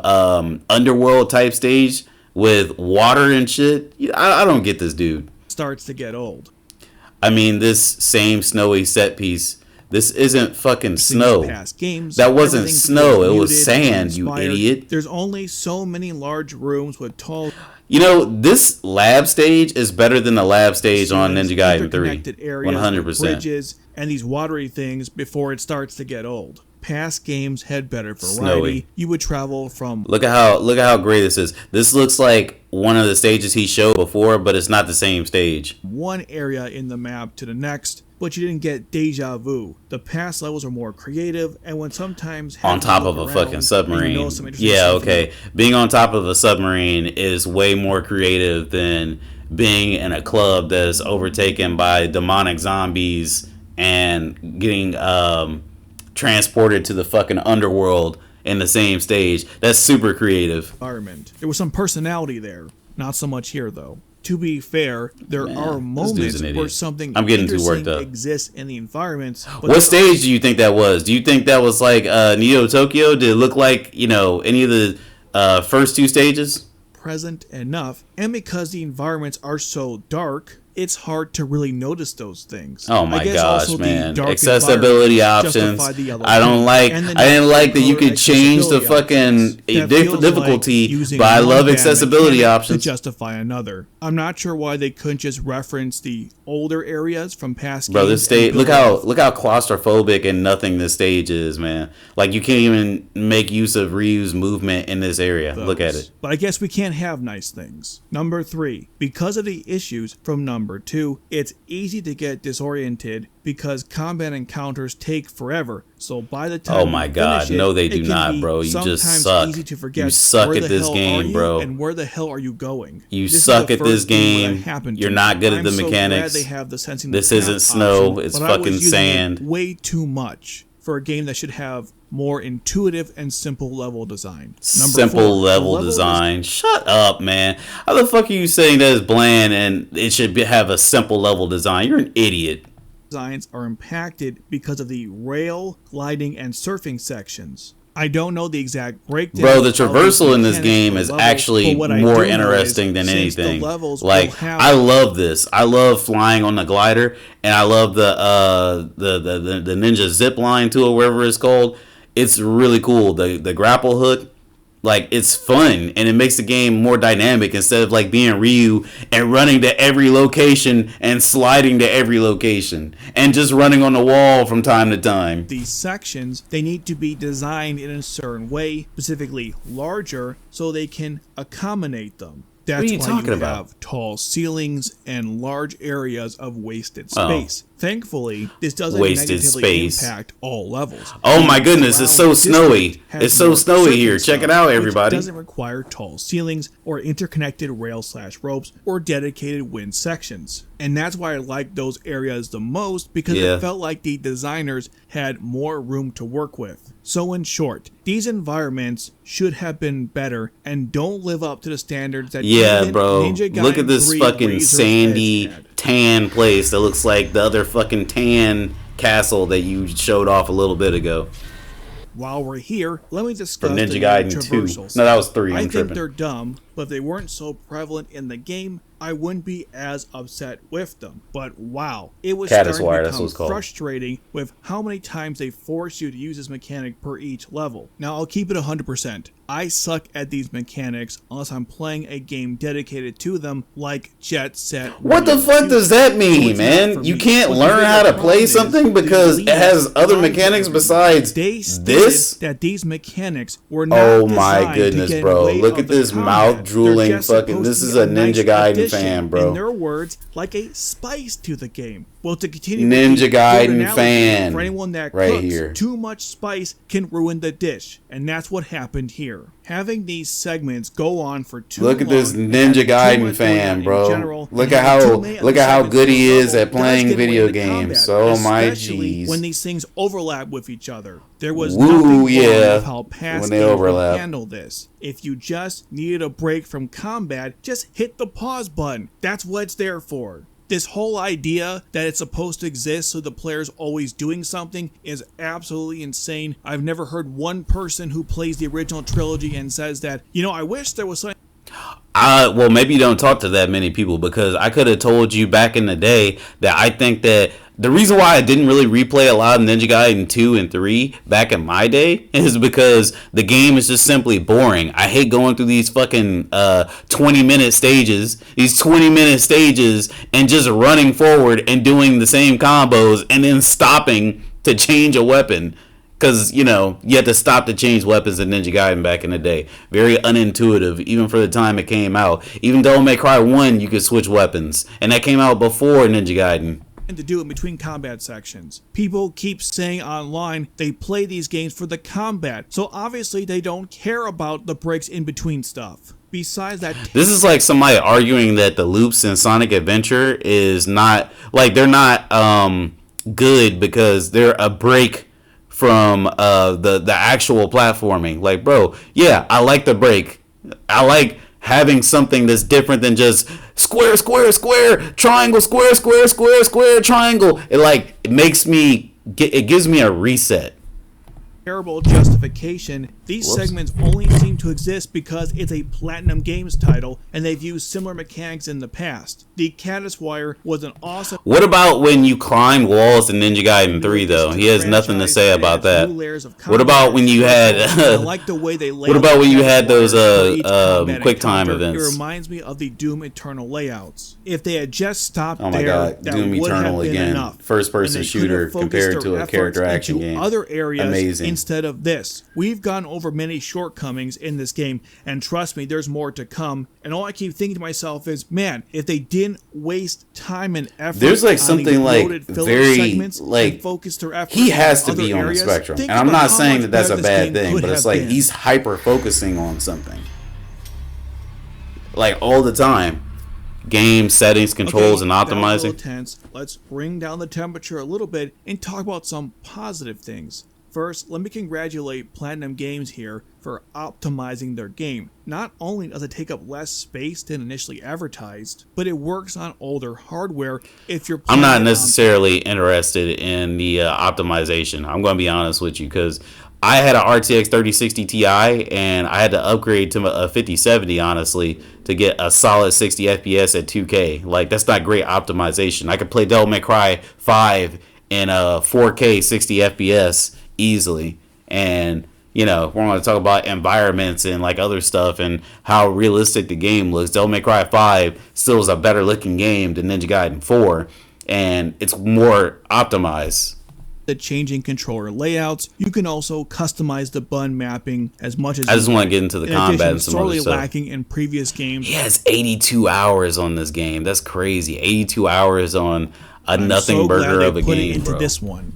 underworld type stage with water and shit. I don't get this dude. Starts to get old. I mean, this same snowy set piece. This isn't fucking snow. Games, that wasn't snow. It was sand, you idiot. There's only so many large rooms with tall... this lab stage is better than the lab stage on Ninja Gaiden 3. 100%. Bridges and these watery things before it starts to get old. Past games had better variety. Snowy. You would travel from... Look at how great this is. This looks like one of the stages he showed before, but it's not the same stage. One area in the map to the next, but you didn't get deja vu. The past levels are more creative, and when sometimes on top of a fucking submarine. Yeah, okay. Being on top of a submarine is way more creative than being in a club that's overtaken by demonic zombies and getting transported to the fucking underworld in the same stage. That's super creative. Environment. There was some personality there. Not so much here, though. To be fair, there are moments where something interesting exists in the environments. What stage do you think that was? Do you think that was like Neo Tokyo? Did it look like, any of the first 2 stages? Present enough, and because the environments are so dark, it's hard to really notice those things. Oh my gosh, man. Accessibility options. I didn't like that you could change the fucking difficulty, but I love accessibility options. To justify another. I'm not sure why they couldn't just reference the older areas from past games. Bro, this stage, look how claustrophobic and nothing this stage is, man. Like you can't even make use of Ryu's movement in this area. Look at it. But I guess we can't have nice things. Number 3, because of the issues from Number 2, it's easy to get disoriented because combat encounters take forever. So by the time oh my god, no they do not, bro. You just suck. Easy to forget you suck at this game, bro. And where the hell are you going? You suck at this game. You're not good at the mechanics. They have the sensing this isn't snow. Option, it's fucking sand. Way too much for a game that should have more intuitive and simple level design. Simple level design. Shut up, man. How the fuck are you saying that is bland and it should have a simple level design? You're an idiot. Designs are impacted because of the rail, gliding, and surfing sections. I don't know the exact breakdown. Bro, the traversal in this game is actually more interesting than anything. Like, I love this. I love flying on the glider, and I love the ninja zip line to it, wherever it's called. It's really cool. The grapple hook, like, it's fun, and it makes the game more dynamic instead of like being Ryu and running to every location and sliding to every location and just running on the wall from time to time. These sections, they need to be designed in a certain way, specifically larger, so they can accommodate them. That's what are you why talking you about? Have tall ceilings and large areas of wasted space. Thankfully, this doesn't negatively impact all levels. Oh my goodness, it's so snowy. It's so snowy here. Check it out, everybody. It doesn't require tall ceilings or interconnected rail/ropes or dedicated wind sections. And that's why I like those areas the most, because it felt like the designers had more room to work with. So in short, these environments should have been better and don't live up to the standards that Ninja Gaiden look at this 3 fucking sandy tan place that looks like the other fucking tan castle that you showed off a little bit ago. While we're here, let me discuss Ninja the Gaiden traversals. 2. No, that was 3. I think they're dumb, but if they weren't so prevalent in the game, I wouldn't be as upset with them. But wow, it was starting to become frustrating with how many times they force you to use this mechanic per each level. Now, I'll keep it 100%. I suck at these mechanics unless I'm playing a game dedicated to them, like Jet Set. What the fuck does that mean, man? You can't learn how to play something because it has other mechanics besides this? That these mechanics were not my goodness, bro. Look at this mouth drooling fucking. This is a Ninja Gaiden fan, bro. In their words, like a spice to the game. Well, to continue Ninja Gaiden fan, for anyone that right cooks, here. Too much spice can ruin the dish, and that's what happened here. Having these segments go on for too long. Look at this Ninja Gaiden fan, bro. Look at how good he is at playing video games. Oh my jeez. When these things overlap with each other. There was nothing wrong with how past games would handle this. If you just needed a break from combat, just hit the pause button. That's what it's there for. This whole idea that it's supposed to exist so the player's always doing something is absolutely insane. I've never heard one person who plays the original trilogy and says that, I wish there was something. Well, maybe you don't talk to that many people, because I could have told you back in the day that I think that the reason why I didn't really replay a lot of Ninja Gaiden 2 and 3 back in my day is because the game is just simply boring. I hate going through these fucking 20-minute stages, and just running forward and doing the same combos and then stopping to change a weapon. Because, you had to stop to change weapons in Ninja Gaiden back in the day. Very unintuitive, even for the time it came out. Even Devil May Cry 1, you could switch weapons. And that came out before Ninja Gaiden. To do in between combat sections. People keep saying online they play these games for the combat, so obviously they don't care about the breaks in between stuff. Besides that, this is like somebody arguing that the loops in Sonic Adventure is not, like, they're not good because they're a break from the actual platforming. Like, bro, yeah, I like the break. I like having something that's different than just square, square, square, triangle, square, square, square, square, triangle. It gives me a reset. Terrible justification. These segments only seem to exist because it's a Platinum Games title and they've used similar mechanics in the past. The Caddis Wire was an awesome... What about when you climb walls in Ninja Gaiden 3, though? He has nothing to say about that. What about when you had... I like the way they what about when you had those quick time events? It reminds me of the Doom Eternal layouts. If they had just stopped there, that Doom would Eternal have been again. enough. First-person shooter compared to a character action game. Other areas amazing. Instead of this. We've gone over many shortcomings in this game, and trust me, there's more to come. And all I keep thinking to myself is, man, if they didn't waste time and effort, there's like something like very like focus their efforts, he has to be on the spectrum. And I'm not saying that that's a bad thing, but it's like he's hyper focusing on something, like all the time. Game settings, controls, and optimizing. That was a little tense. Let's bring down the temperature a little bit and talk about some positive things. First, let me congratulate Platinum Games here for optimizing their game. Not only does it take up less space than initially advertised, but it works on older hardware if you're I'm playing not it on. necessarily interested in the optimization. I'm going to be honest with you because I had an RTX 3060 Ti and I had to upgrade to a 5070 honestly to get a solid 60 FPS at 2K. Like that's not great optimization. I could play Devil May Cry 5 in 4K 60 FPS easily, and we're going to talk about environments and like other stuff and how realistic the game looks. Devil May Cry 5 still is a better looking game than Ninja Gaiden 4, and it's more optimized. The changing controller layouts. You can also customize the button mapping as much as I just you want like. to get into the In combat addition, and some other sorely stuff. lacking in previous games. He has 82 hours on this game. That's crazy. 82 hours on a nothing so burger glad of they a put game, it into bro. this one.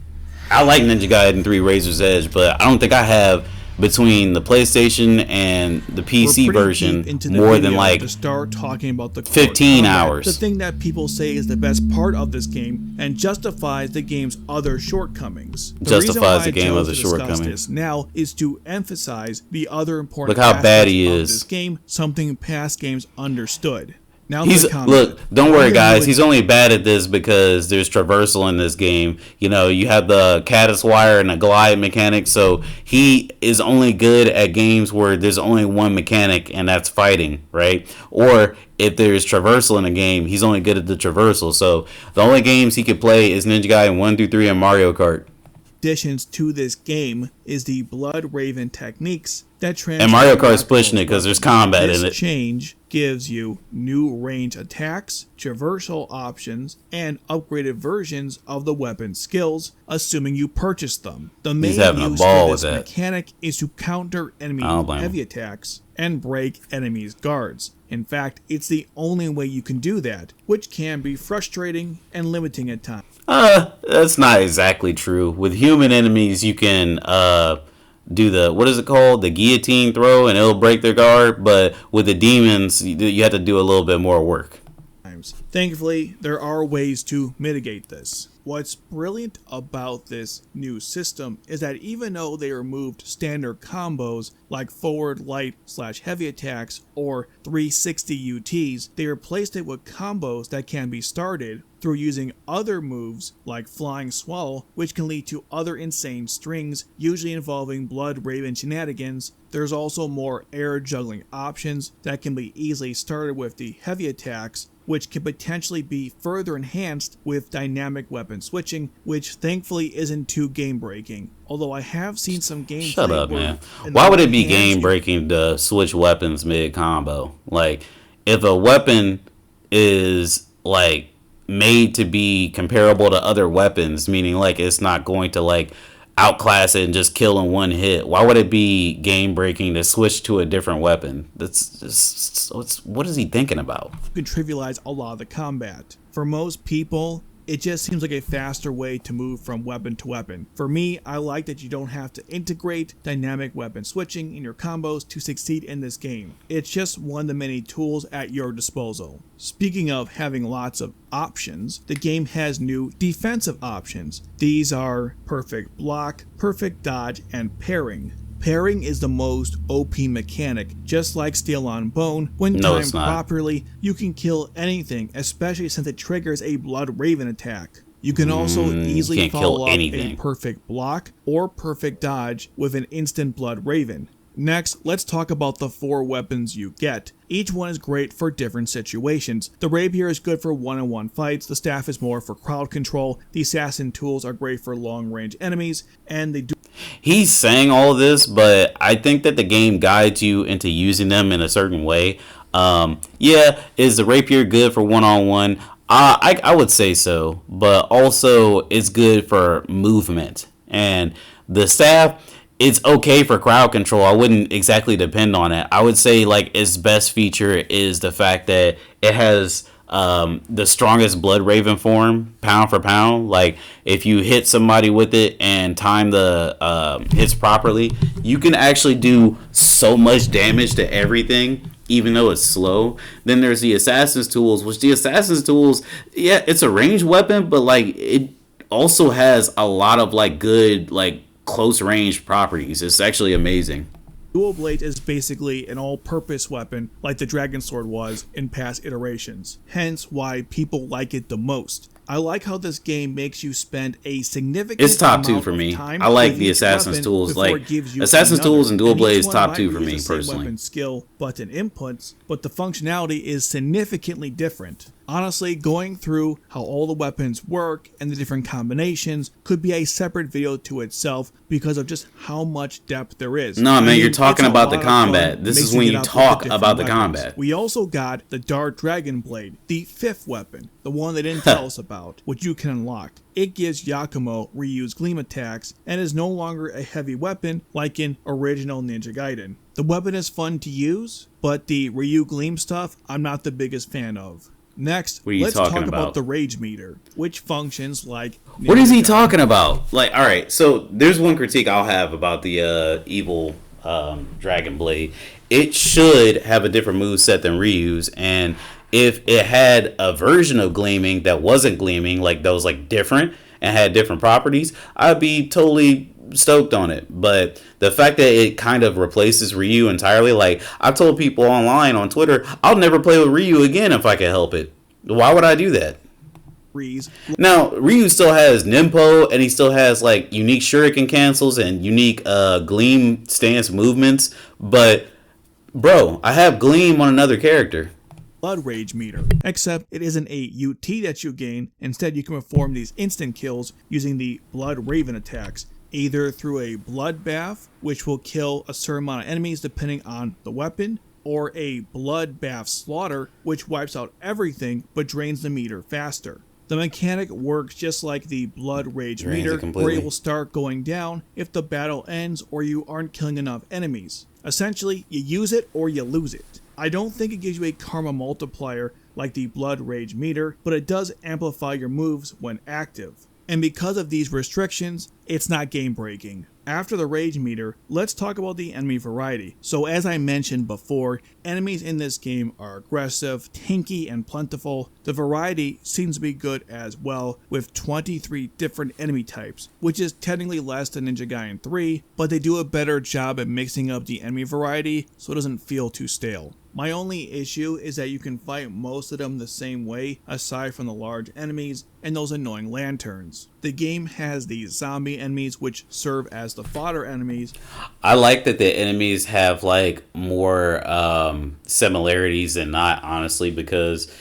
I like Ninja Gaiden 3 Razor's Edge, but I don't think I have between the PlayStation and the PC version more than like to start talking about the 15 combat, hours. The thing that people say is the best part of this game and justifies the game's other shortcomings. Justifies the game other shortcomings. This now is to emphasize the other important Look how bad he aspects of is. this game, something past games understood. Now Look, don't worry guys, he's only bad at this because there's traversal in this game. You have the caddis wire and the glide mechanic, so he is only good at games where there's only one mechanic and that's fighting, right? Or if there's traversal in a game, he's only good at the traversal. So the only games he could play is Ninja Gaiden 1 through 3 and Mario Kart. Additions to this game is the Blood Raven techniques that transfer. And Mario Kart's pushing it because there's combat in it. This change gives you new range attacks, traversal options, and upgraded versions of the weapon skills, assuming you purchase them. The main use for this mechanic is to counter enemy heavy attacks and break enemies' guards. In fact, it's the only way you can do that, which can be frustrating and limiting at times. That's not exactly true. With human enemies, you can do the, what is it called? The guillotine throw, and it'll break their guard. But with the demons, you have to do a little bit more work. Thankfully, there are ways to mitigate this. What's brilliant about this new system is that even though they removed standard combos like forward light / heavy attacks or 360 UTs, they replaced it with combos that can be started through using other moves like Flying Swallow, which can lead to other insane strings, usually involving Blood Raven shenanigans. There's also more air juggling options that can be easily started with the heavy attacks, which can potentially be further enhanced with dynamic weapon switching, which thankfully isn't too game breaking. Although I have seen some games. Shut up, man. Why would it be game breaking to switch weapons mid combo? Like, if a weapon is like made to be comparable to other weapons, meaning like it's not going to like outclass it and just kill in one hit, why would it be game breaking to switch to a different weapon? That's just, what is he thinking about? You can trivialize a lot of the combat. For most people, it just seems like a faster way to move from weapon to weapon. For me, I like that you don't have to integrate dynamic weapon switching in your combos to succeed in this game. It's just one of the many tools at your disposal. Speaking of having lots of options, the game has new defensive options. These are perfect block, perfect dodge, and parrying. Parrying is the most OP mechanic. Just like Steel on Bone, when timed properly, you can kill anything, especially since it triggers a Blood Raven attack. You can also easily follow up a perfect block or perfect dodge with an instant Blood Raven. Next, let's talk about the 4 weapons you get. Each one is great for different situations. The rapier is good for one-on-one fights, the staff is more for crowd control, the assassin tools are great for long-range enemies, and they do. He's saying all of this, but I think that the game guides you into using them in a certain way. Is the rapier good for one-on-one? I would say so, but also it's good for movement. And the staff, it's okay for crowd control. I wouldn't exactly depend on it. I would say like its best feature is the fact that it has the strongest Blood Raven form, pound for pound. Like if you hit somebody with it and time the hits properly, you can actually do so much damage to everything, even though it's slow. Then there's the Assassin's Tools, which the Assassin's Tools, yeah, it's a ranged weapon, but like it also has a lot of like good like close range properties. It's actually amazing. Dual Blades is basically an all-purpose weapon like the Dragon Sword was in past iterations, hence why people like it the most. I like how this game makes you spend a significant It's top two amount for of me. time I like with the each Assassin's weapon tools. before Like it gives you Assassin's another. tools and dual And each blades one top might two for use me the same personally. weapon skill button inputs, but the functionality is significantly different. Honestly, going through how all the weapons work and the different combinations could be a separate video to itself because of just how much depth there is. No, man, you're talking it's a about the lot of combat. fun This is mixing when it you up with talk different about the weapons. combat. We also got the Dark Dragon Blade, the 5th weapon, the one they didn't tell us about, which you can unlock. It gives Yakumo Ryu's gleam attacks and is no longer a heavy weapon like in original Ninja Gaiden. The weapon is fun to use, but the Ryu gleam stuff I'm not the biggest fan of. Next, What are you let's talking talk about about? the Rage Meter, which functions like What is he Ninja Gaiden. talking about? Like, all right, so there's one critique I'll have about the evil Dragon Blade. It should have a different move set than Ryu's, and if it had a version of gleaming that wasn't gleaming, like that was like different and had different properties, I'd be totally stoked on it. But the fact that it kind of replaces Ryu entirely, like I've told people online on Twitter, I'll never play with Ryu again if I can help it. Why would I do that? Freeze. Now, Ryu still has Nimpo, and he still has like unique shuriken cancels and unique gleam stance movements, but bro, I have gleam on another character. Blood Rage Meter, except it isn't a UT that you gain. Instead, you can perform these instant kills using the Blood Raven attacks, either through a Bloodbath, which will kill a certain amount of enemies depending on the weapon, or a Bloodbath Slaughter, which wipes out everything but drains the meter faster. The mechanic works just like the Blood Rage Drains it meter, completely. where it will start going down if the battle ends or you aren't killing enough enemies. Essentially, you use it or you lose it. I don't think it gives you a karma multiplier like the Blood Rage meter, but it does amplify your moves when active. And because of these restrictions, it's not game breaking. After the Rage meter, let's talk about the enemy variety. So as I mentioned before, enemies in this game are aggressive, tanky, and plentiful. The variety seems to be good as well, with 23 different enemy types, which is technically less than Ninja Gaiden 3, but they do a better job at mixing up the enemy variety so it doesn't feel too stale. My only issue is that you can fight most of them the same way, aside from the large enemies and those annoying lanterns. The game has these zombie enemies which serve as the fodder enemies. I like that the enemies have like more similarities than not, honestly, because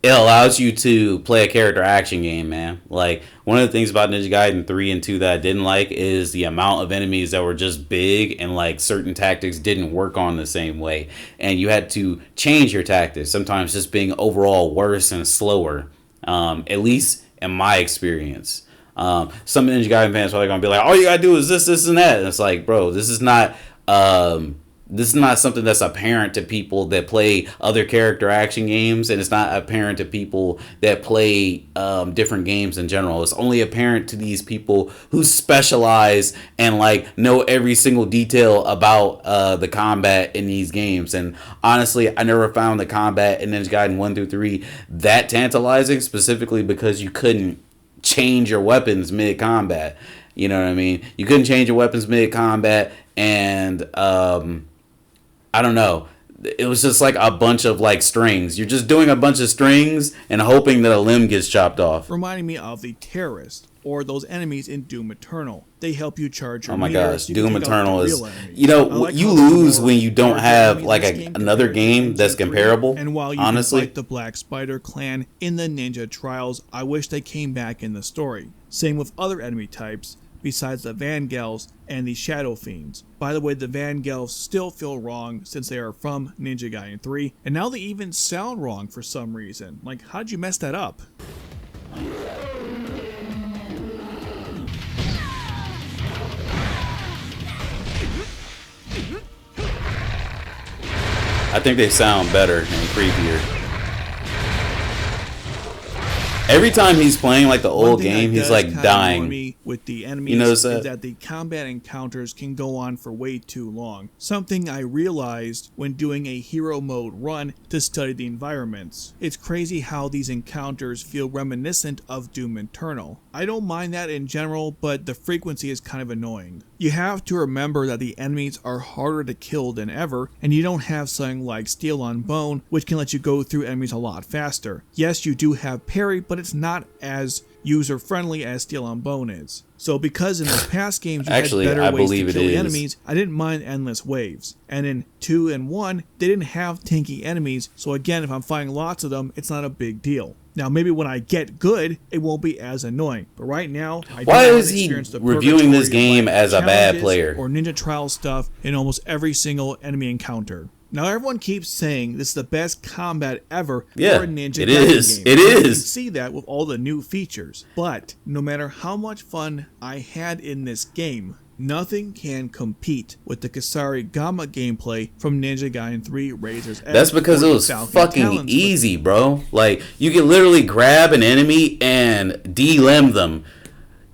it allows you to play a character action game, man. Like, one of the things about Ninja Gaiden 3 and 2 that I didn't like is the amount of enemies that were just big and like certain tactics didn't work on the same way. And you had to change your tactics, sometimes just being overall worse and slower, at least in my experience. Some Ninja Gaiden fans are probably going to be like, all you got to do is this, and that. And it's like, bro, this is not something that's apparent to people that play other character action games, and it's not apparent to people that play different games in general. It's only apparent to these people who specialize and like know every single detail about the combat in these games. And honestly, I never found the combat in Ninja Gaiden 1 through 3 that tantalizing, specifically because you couldn't change your weapons mid-combat. You know what I mean? You couldn't change your weapons mid-combat, and I don't know. It was just like a bunch of like strings. You're just doing a bunch of strings and hoping that a limb gets chopped off. Reminding me of the terrorists, or those enemies in Doom Eternal. They help you charge your Oh my meter gosh, so you can Doom take out Eternal the is, real enemies. you know, I like you how there's lose more when you don't larger have enemies like in this game another compared to game Ninja that's 3. comparable. And while you honestly, can fight the Black Spider clan in the Ninja Trials, I wish they came back in the story. Same with other enemy types, besides the Vangells and the Shadow Fiends. By the way, the Vangells still feel wrong since they are from Ninja Gaiden 3, and now they even sound wrong for some reason. Like, how'd you mess that up? I think they sound better and creepier. Every time he's playing like the old game, he's like dying. Me with the enemies, You notice that? is that the combat encounters can go on for way too long. Something I realized when doing a hero mode run to study the environments. It's crazy how these encounters feel reminiscent of Doom Eternal. I don't mind that in general, but the frequency is kind of annoying. You have to remember that the enemies are harder to kill than ever, and you don't have something like Steel on Bone, which can let you go through enemies a lot faster. Yes, you do have parry, but it's not as user-friendly as Steel on Bone is. So because in the past games you Actually, had I better ways believe to it kill the is. enemies, I didn't mind endless waves. And in 2 and 1, they didn't have tanky enemies, so again, if I'm fighting lots of them, it's not a big deal. Now, maybe when I get good, it won't be as annoying. But right now, I Why don't is he experience the reviewing this purgatory game of, as a bad challenges player? or ninja trial stuff in almost every single enemy encounter. Now, everyone keeps saying this is the best combat ever Yeah, for a Ninja it Gaiden is. game. It And you can is. see that with all the new features. But no matter how much fun I had in this game, nothing can compete with the Kasari Gamma gameplay from Ninja Gaiden 3 Razor's Edge. That's because or it was Falcon fucking Talons with easy, bro. Like, you can literally grab an enemy and de-limb them.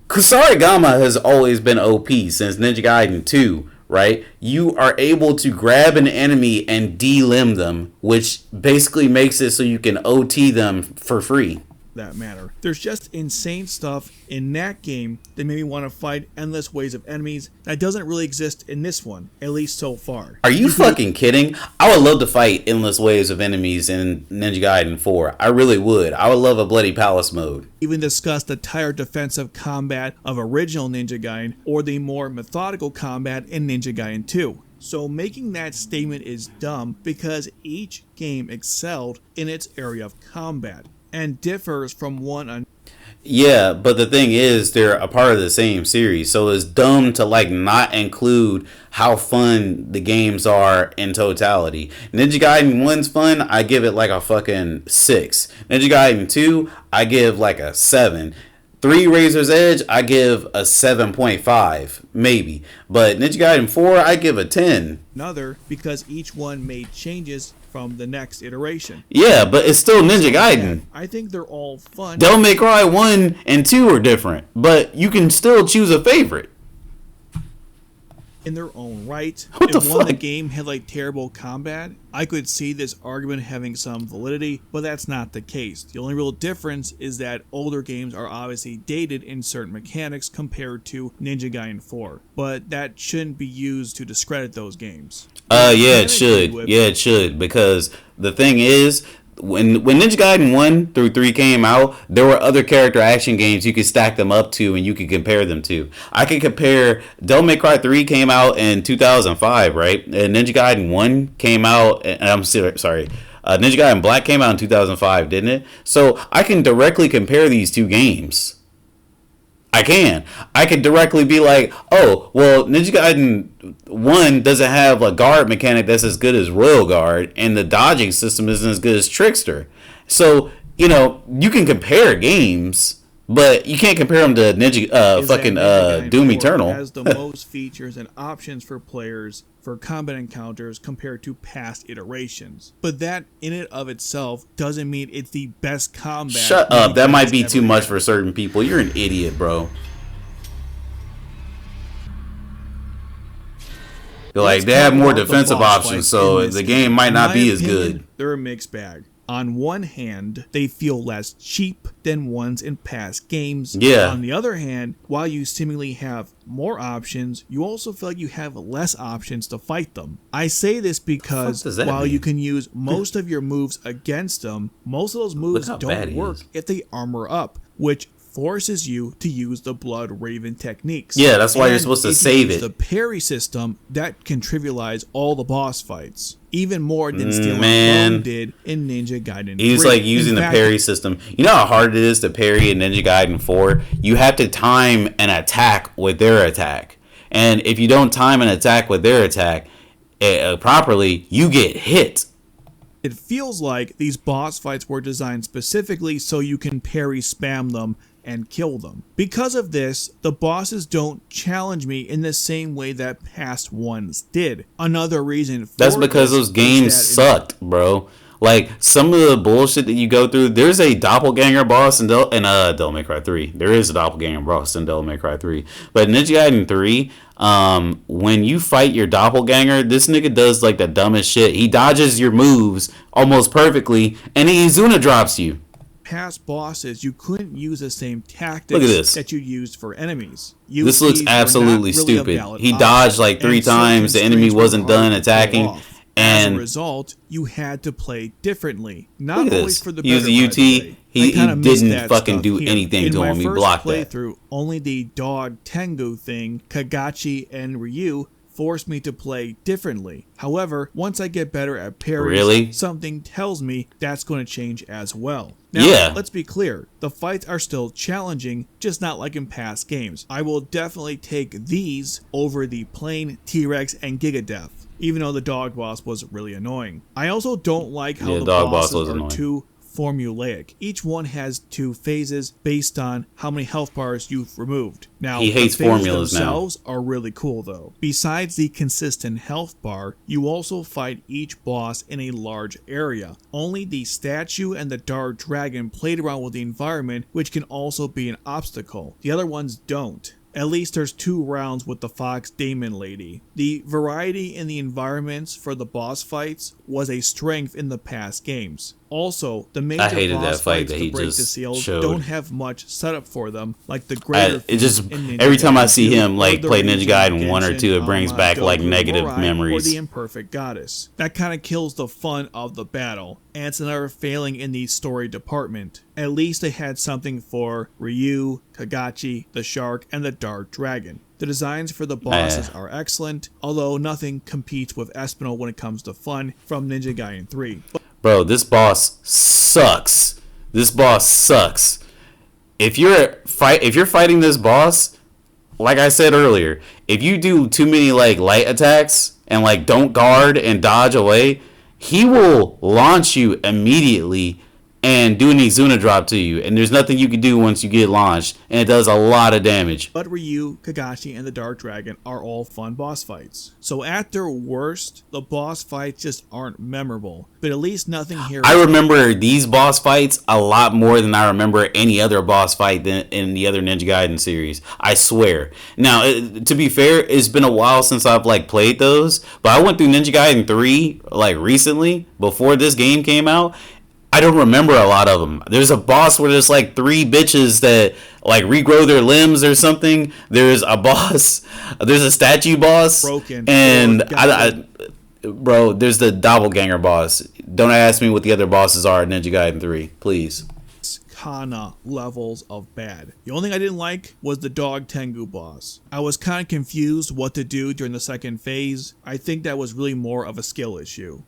Kusarigama has always been OP since Ninja Gaiden 2, right? You are able to grab an enemy and de-limb them, which basically makes it so you can OT them for free. that matter. There's just insane stuff in that game that made me want to fight endless waves of enemies that doesn't really exist in this one, at least so far. Are you fucking kidding? I would love to fight endless waves of enemies in Ninja Gaiden 4. I really would. I would love a Bloody Palace mode. Even discuss the tired defensive combat of original Ninja Gaiden or the more methodical combat in Ninja Gaiden 2. So making that statement is dumb because each game excelled in its area of combat and differs from one another. Yeah, but the thing is, they're a part of the same series, so it's dumb to like not include how fun the games are in totality. Ninja Gaiden 1's fun, I give it like a fucking 6. Ninja Gaiden 2, I give like a 7. 3 Razor's Edge, I give a 7.5, maybe. But Ninja Gaiden 4, I give a 10. Because each one made changes from the next iteration. Yeah, but it's still Ninja Gaiden. I think they're all fun. Devil May Cry 1 and 2 are different, but you can still choose a favorite. In their own right. What the if one of the fuck? game had like terrible combat, I could see this argument having some validity, but that's not the case. The only real difference is that older games are obviously dated in certain mechanics compared to Ninja Gaiden 4, but that shouldn't be used to discredit those games. Yeah, it should. Yeah, it should. Because the thing is, when Ninja Gaiden 1 through 3 came out, there were other character action games you could stack them up to and you could compare them to. I could compare, Devil May Cry 3 came out in 2005, right? And Ninja Gaiden 1 came out, and I'm sorry, Ninja Gaiden Black came out in 2005, didn't it? So I can directly compare these two games. I can. I could directly be like, oh, well, Ninja Gaiden 1 doesn't have a guard mechanic that's as good as Royal Guard, and the dodging system isn't as good as Trickster. So, you know, you can compare games, but you can't compare them to Doom Eternal. Has the most features and options for players for combat encounters compared to past iterations. But that in and of itself doesn't mean it's the best combat. Shut up. That might be too much had. for certain people. You're an idiot, bro. Like, they have more defensive options, so the game might not be as good. They're a mixed bag. On one hand, they feel less cheap than ones in past games. Yeah. On the other hand, while you seemingly have more options, you also feel like you have less options to fight them. I say this because while you can use most of your moves against them, most of those moves don't work if they armor up, which forces you to use the Blood Raven techniques. Yeah, that's why you're supposed to save it. The parry system, that can trivialize all the boss fights, even more than Steel and Bone did in Ninja Gaiden 3. He's like using the parry system. You know how hard it is to parry in Ninja Gaiden 4? You have to time an attack with their attack. And if you don't time an attack with their attack properly, you get hit. It feels like these boss fights were designed specifically so you can parry spam them and kill them. Because of this, the bosses don't challenge me in the same way that past ones did. Another reason for that's because those games sucked, bro. Like, some of the bullshit that you go through, there's a doppelganger boss in Devil May Cry 3. There is a doppelganger boss in Devil May Cry 3. But in Ninja Gaiden 3, when you fight your doppelganger, this nigga does like the dumbest shit. He dodges your moves almost perfectly, and he Izuna drops you. past bosses, you couldn't use the same Look at tactics this. that you used for enemies. This looks UTs were not absolutely really a stupid. valid He option, dodged like 3 and certain times. The enemy constraints were wasn't done hard to pull attacking. off. As a And result, you had to play differently. look Not at always this. for the He was better, a by UT. the way. He I kinda missed didn't that fucking stuff do here. anything to In him. my He first blocked that. playthrough, only the dog Tengu thing, Kagachi and Ryu, forced me to play differently. However, once I get better at parries, Really? something tells me that's going to change as well. Now, Yeah. let's be clear. The fights are still challenging, just not like in past games. I will definitely take these over the plain T-Rex and Gigadeath, even though the dog boss was really annoying. I also don't like how Yeah, the dog boss bosses was are annoying. too formulaic. Each one has 2 phases based on how many health bars you've removed. Now, He hates the phases formulas now. themselves are really cool though. Besides the consistent health bar, you also fight each boss in a large area. Only the statue and the dark dragon played around with the environment, which can also be an obstacle. The other ones don't. At least there's 2 rounds with the Fox Damon lady. The variety in the environments for the boss fights was a strength in the past games. Also, the major hated boss that fight fights that to he break just the seals showed. don't have much setup for them, like the greater It just Feat in Ninja every time I Gaiden see 2 him or like the play Ninja Region Gaiden 1 or Genshin 2, it brings Ama back like Dogu negative Morai, or memories. the Imperfect Goddess. That kind of kills the fun of the battle, and it's another failing in the story department. At least they had something for Ryu, Kagachi, the Shark, and the Dark Dragon. The designs for the bosses are excellent, although nothing competes with Espinal when it comes to fun from Ninja Gaiden 3. Bro, this boss sucks. This boss sucks. If you're fighting this boss, like I said earlier, if you do too many like light attacks and like don't guard and dodge away, he will launch you immediately and do an Izuna drop to you, and there's nothing you can do once you get launched, and it does a lot of damage. But Ryu, Kagashi, and the Dark Dragon are all fun boss fights. So at their worst, the boss fights just aren't memorable. But at least nothing here. I remember these boss fights a lot more than I remember any other boss fight in the other Ninja Gaiden series. I swear. Now, to be fair, it's been a while since I've like played those, but I went through Ninja Gaiden 3 like recently before this game came out. I don't remember a lot of them. There's a boss where there's like 3 bitches that like regrow their limbs or something. There's a boss. There's a statue boss. Broken. And bro, there's the doppelganger boss. Don't ask me what the other bosses are in Ninja Gaiden 3, please. Kana levels of bad. The only thing I didn't like was the dog Tengu boss. I was kind of confused what to do during the second phase. I think that was really more of a skill issue.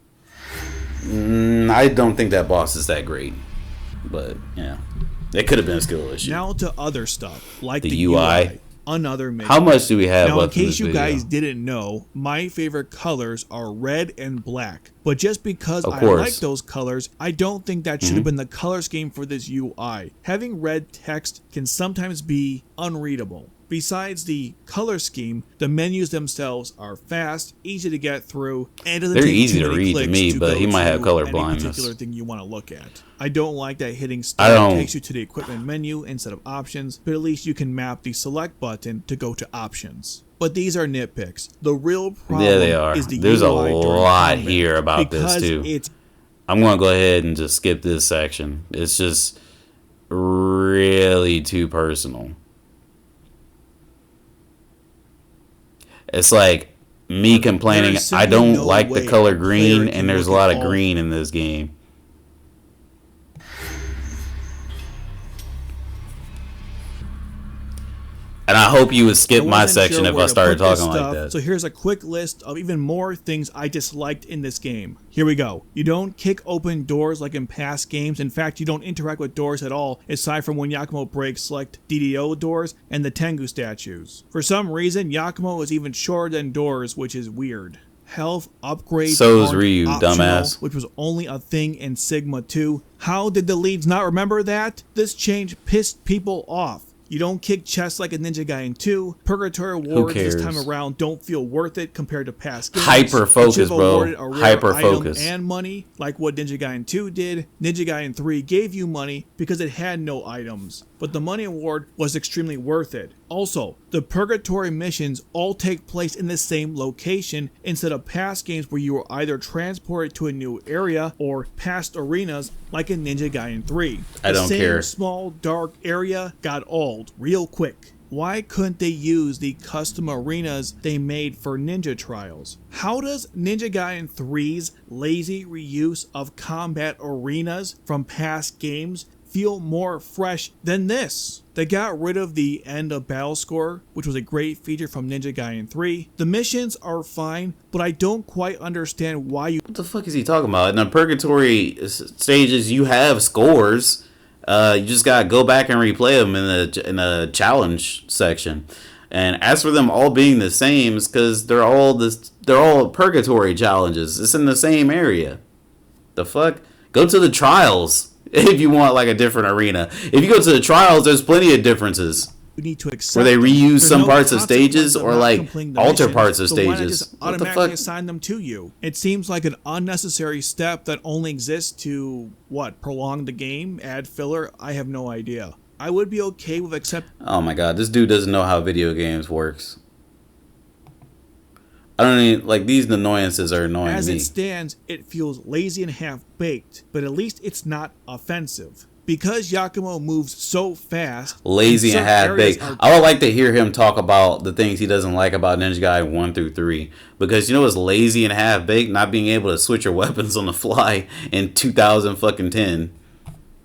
I don't think that boss is that great, but yeah, it could have been a skill issue. Now to other stuff like The the UI. Another major. How much do we have Now, in left in case this you video? guys didn't know, my favorite colors are red and black. But just because Of I course. like those colors, I don't think that should have been the color scheme for this UI. Having red text can sometimes be unreadable. Besides the color scheme, the menus themselves are fast, easy to get through, and it doesn't They're take easy too to many read to clicks me, to but go he might have to color any blindness. particular thing you want to look at. I don't like that hitting I start don't- takes you to the equipment menu instead of options, but at least you can map the select button to go to options. But these are nitpicks. The real problem Yeah, they are. is the There's a UI during lot combat, here about this, because too. It's I'm gonna go ahead and just skip this section. It's just really too personal. It's like me complaining There's I simply don't no like the way color a green, player can and there's a look lot at of all- green in this game. And I hope you would skip my wasn't section sure if where I to started put this talking like stuff, that. So here's a quick list of even more things I disliked in this game. Here we go. You don't kick open doors like in past games. In fact, you don't interact with doors at all, aside from when Yakumo breaks select DDO doors and the Tengu statues. For some reason, Yakumo is even shorter than doors, which is weird. Health upgrades So is aren't Ryu, optional, dumbass. which was only a thing in Sigma 2. How did the leads not remember that? This change pissed people off. You don't kick chests like in Ninja Gaiden 2. Purgatory Wards this cares? time around don't feel worth it compared to past games. Hyper focus, which have bro. awarded a rare Hyper item focus. and money, like what Ninja Gaiden 2 did. Ninja Gaiden 3 gave you money because it had no items. but the money award was extremely worth it. Also, the purgatory missions all take place in the same location instead of past games where you were either transported to a new area or past arenas like in Ninja Gaiden 3. I don't care. The same small dark area got old real quick. Why couldn't they use the custom arenas they made for Ninja Trials? How does Ninja Gaiden 3's lazy reuse of combat arenas from past games feel more fresh than this? They got rid of the end of battle score, which was a great feature from Ninja Gaiden 3. The missions are fine, but I don't quite understand why you... What the fuck is he talking about? In the purgatory stages, you have scores. You just gotta go back and replay them in the challenge section. And as for them all being the same, it's because they're all purgatory challenges. It's in the same area. The fuck? Go to the trials if you want like a different arena. If you go to the trials, there's plenty of differences. Need to accept where they reuse There's some no parts of stages consequence or not like completing the alter mission, parts of so why not stages. just What the automatically fuck? assign them to you? It seems like an unnecessary step that only exists to, prolong the game, add filler? I have no idea. I would be okay with accepting... Oh my god, this dude doesn't know how video games works. I don't even, like, these annoyances are annoying As me. it stands, it feels lazy and half-baked, but at least it's not offensive. Because Yakumo moves so fast, Lazy and half-baked. I would like to hear him talk about the things he doesn't like about Ninja Gaiden 1 through 3. Because you know what's lazy and half-baked? Not being able to switch your weapons on the fly in 2010.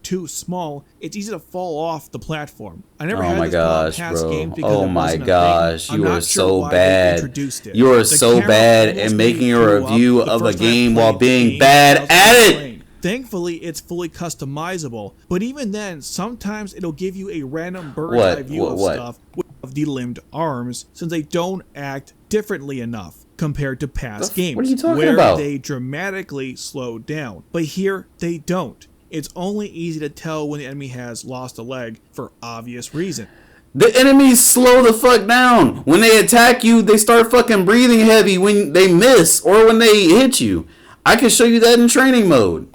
Too small, it's easy to fall off the platform. I never Oh had my this problem gosh, past bro. games because Oh it my wasn't a gosh, thing. I'm you are not sure so why they bad. introduced it. You are The so camera bad almost at made making me a throw up review the of a first time I game played while the being game bad without at it. playing. Thankfully, it's fully customizable, but even then, sometimes it'll give you a random bird's eye view of stuff with delimbed arms, since they don't act differently enough compared to past games, what are you talking where about? they dramatically slow down. But here, they don't. It's only easy to tell when the enemy has lost a leg for obvious reason. The enemies slow the fuck down. When they attack you, they start fucking breathing heavy when they miss or when they hit you. I can show you that in training mode.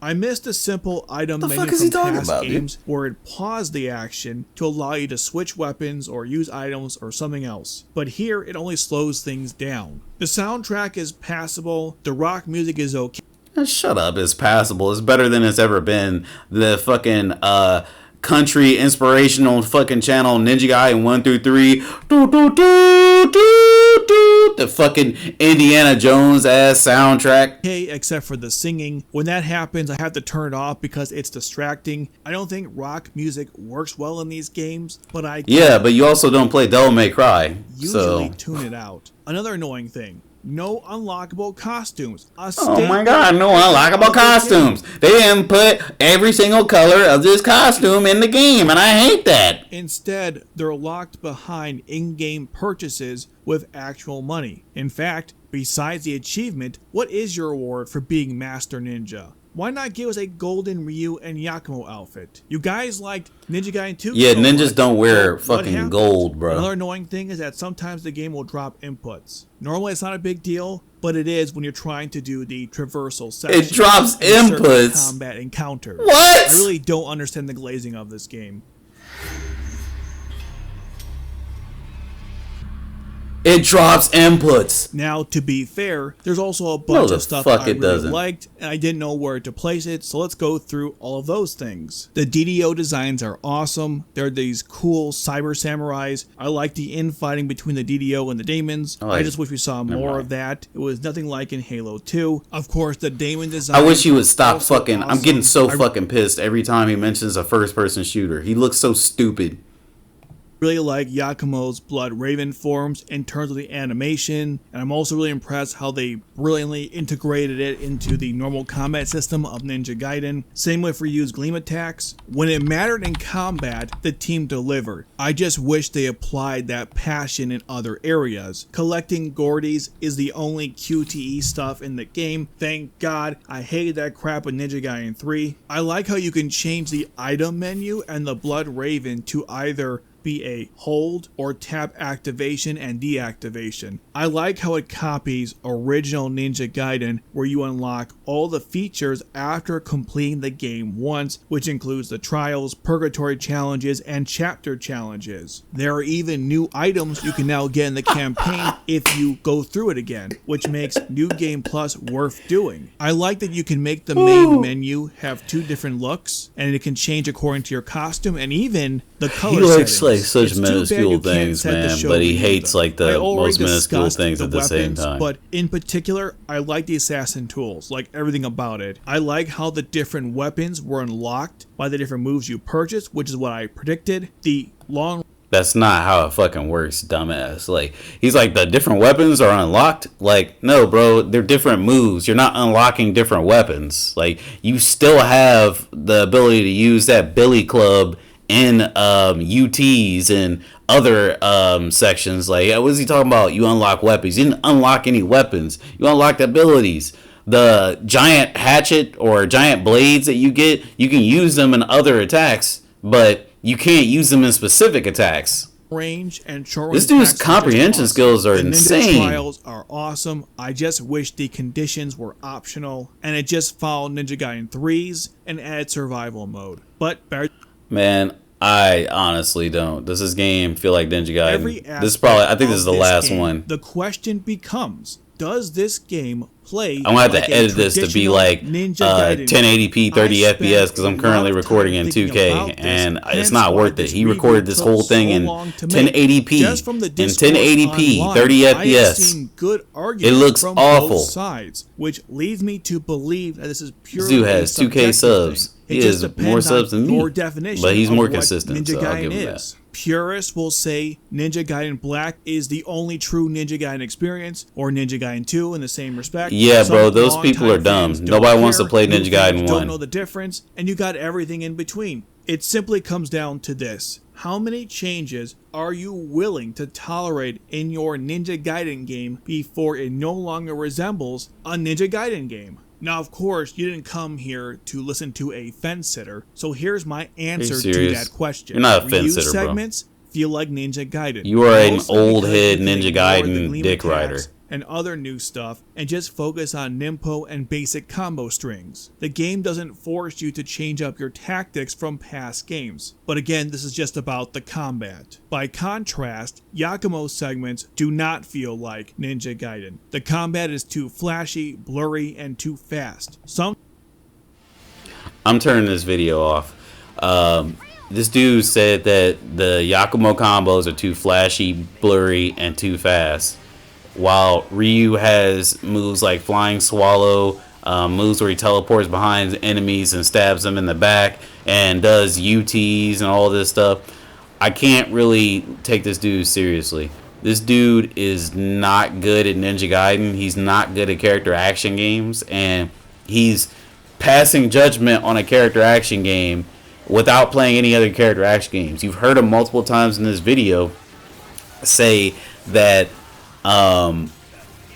I missed a simple item What the menu fuck is he from talking past about, games where it paused the action to allow you to switch weapons or use items or something else. But here, it only slows things down. The soundtrack is passable, the rock music is okay. Shut up, it's passable. It's better than it's ever been. The fucking country inspirational fucking channel Ninja Gaiden 1 through 3. The fucking Indiana Jones ass soundtrack. Okay, except for the singing. When that happens, I have to turn it off because it's distracting. I don't think rock music works well in these games, but I Yeah, but you also don't play Devil May Cry. usually So tune it out. Another annoying thing. No unlockable costumes. oh my god, no unlockable costumes. They didn't put every single color of this costume in the game, and I hate that. Instead, they're locked behind in-game purchases with actual money. In fact, besides the achievement, what is your reward for being Master Ninja? Why not give us a golden Ryu and Yakumo outfit? You guys liked Ninja Gaiden 2? Yeah, so ninjas much, don't wear so what fucking happened? gold, bro. Another annoying thing is that sometimes the game will drop inputs. Normally it's not a big deal, but it is when you're trying to do the traversal section. It drops and certain inputs. combat encounters. What? I really don't understand the glazing of this game. It drops inputs. Now, to be fair, there's also a bunch the of stuff fuck I it really doesn't. liked, and I didn't know where to place it, so let's go through all of those things. The DDO designs are awesome. They're these cool cyber samurais. I like the infighting between the DDO and the daemons. I just wish we saw more of that. It was nothing like in Halo 2. Of course, the daemon design. I wish he would stop also fucking. I'm awesome. getting so fucking pissed every time he mentions a first person shooter. He looks so stupid. Really like Yakumo's Blood Raven forms in terms of the animation, and I'm also really impressed how they brilliantly integrated it into the normal combat system of Ninja Gaiden. Same with Ryu's Gleam attacks. When it mattered in combat, the team delivered. I just wish they applied that passion in other areas. Collecting Gordies is the only QTE stuff in the game. Thank God. I hated that crap in Ninja Gaiden 3. I like how you can change the item menu and the Blood Raven to either be a hold or tap activation and deactivation. I like how it copies original Ninja Gaiden, where you unlock all the features after completing the game once, which includes the trials, purgatory challenges, and chapter challenges. There are even new items you can now get in the campaign if you go through it again, which makes New Game Plus worth doing. I like that you can make the main menu have 2 different looks, and it can change according to your costume, and even the color He likes settings. like such It's too bad minuscule you can't things, set the man, show but he view, hates though. like I the already most minuscule discussed things the at the same weapons, time. but in particular, I like the assassin tools, like everything about it. I like how the different weapons were unlocked by the different moves you purchased, which is what I predicted. The long That's not how it fucking works, dumbass. Like, he's like, the different weapons are unlocked. Like, no, bro, they're different moves. You're not unlocking different weapons. Like, you still have the ability to use that billy club in UTs and other sections. Like, what is he talking about? You unlock weapons. You didn't unlock any weapons. You unlocked abilities. The giant hatchet or giant blades that you get, you can use them in other attacks, but you can't use them in specific attacks. range and short This dude's comprehension skills are the insane. Ninja trials are awesome. I just wish the conditions were optional, and it just followed Ninja Gaiden 3's and added survival mode. But Man, I honestly don't. Does this game feel like Ninja every Gaiden? This is probably, I think this is the last game, one. The question becomes, does this game play I'm gonna have like to edit this to be like Ninja Gaiden 1080p 30 I spent FPS because I'm a currently lot of recording time in thinking 2K about this, and it's hence not why worth it. this He review recorded this took whole thing so in long to make. 1080p Just from the in discourse 1080p online, 30 I have FPS. seen good arguments looks from awful. both sides, which leads me to believe that this is purely Dude has a 2K subjective subs. thing. He It just has depends more on subs than me, your definition but he's of more what consistent, Ninja so I'll Gaiden give him is. Purists will say Ninja Gaiden Black is the only true Ninja Gaiden experience, or Ninja Gaiden 2 in the same respect. Yeah, bro, Some those people are longtime dumb. fans don't Nobody wants to care, play new Ninja fans Gaiden don't 1. know the difference, and you got everything in between. It simply comes down to this. How many changes are you willing to tolerate in your Ninja Gaiden game before it no longer resembles a Ninja Gaiden game? Now, of course, you didn't come here to listen to a fence sitter, so here's my answer to serious? that question. You're not a fence Ryu sitter, bro. segments feel like Ninja Gaiden. You are an Mostly old because head you can Ninja ignore the Gaiden gleam dick attacks rider. and other new stuff and just focus on Nimpo and basic combo strings. The game doesn't force you to change up your tactics from past games. But again, this is just about the combat. By contrast, Yakumo segments do not feel like Ninja Gaiden. The combat is too flashy, blurry, and too fast. I'm turning this video off. This dude said that the Yakumo combos are too flashy, blurry, and too fast. While Ryu has moves like Flying Swallow, moves where he teleports behind enemies and stabs them in the back, and does UTs and all this stuff. I can't really take this dude seriously. This dude is not good at Ninja Gaiden. He's not good at character action games, and he's passing judgment on a character action game without playing any other character action games. You've heard him multiple times in this video say that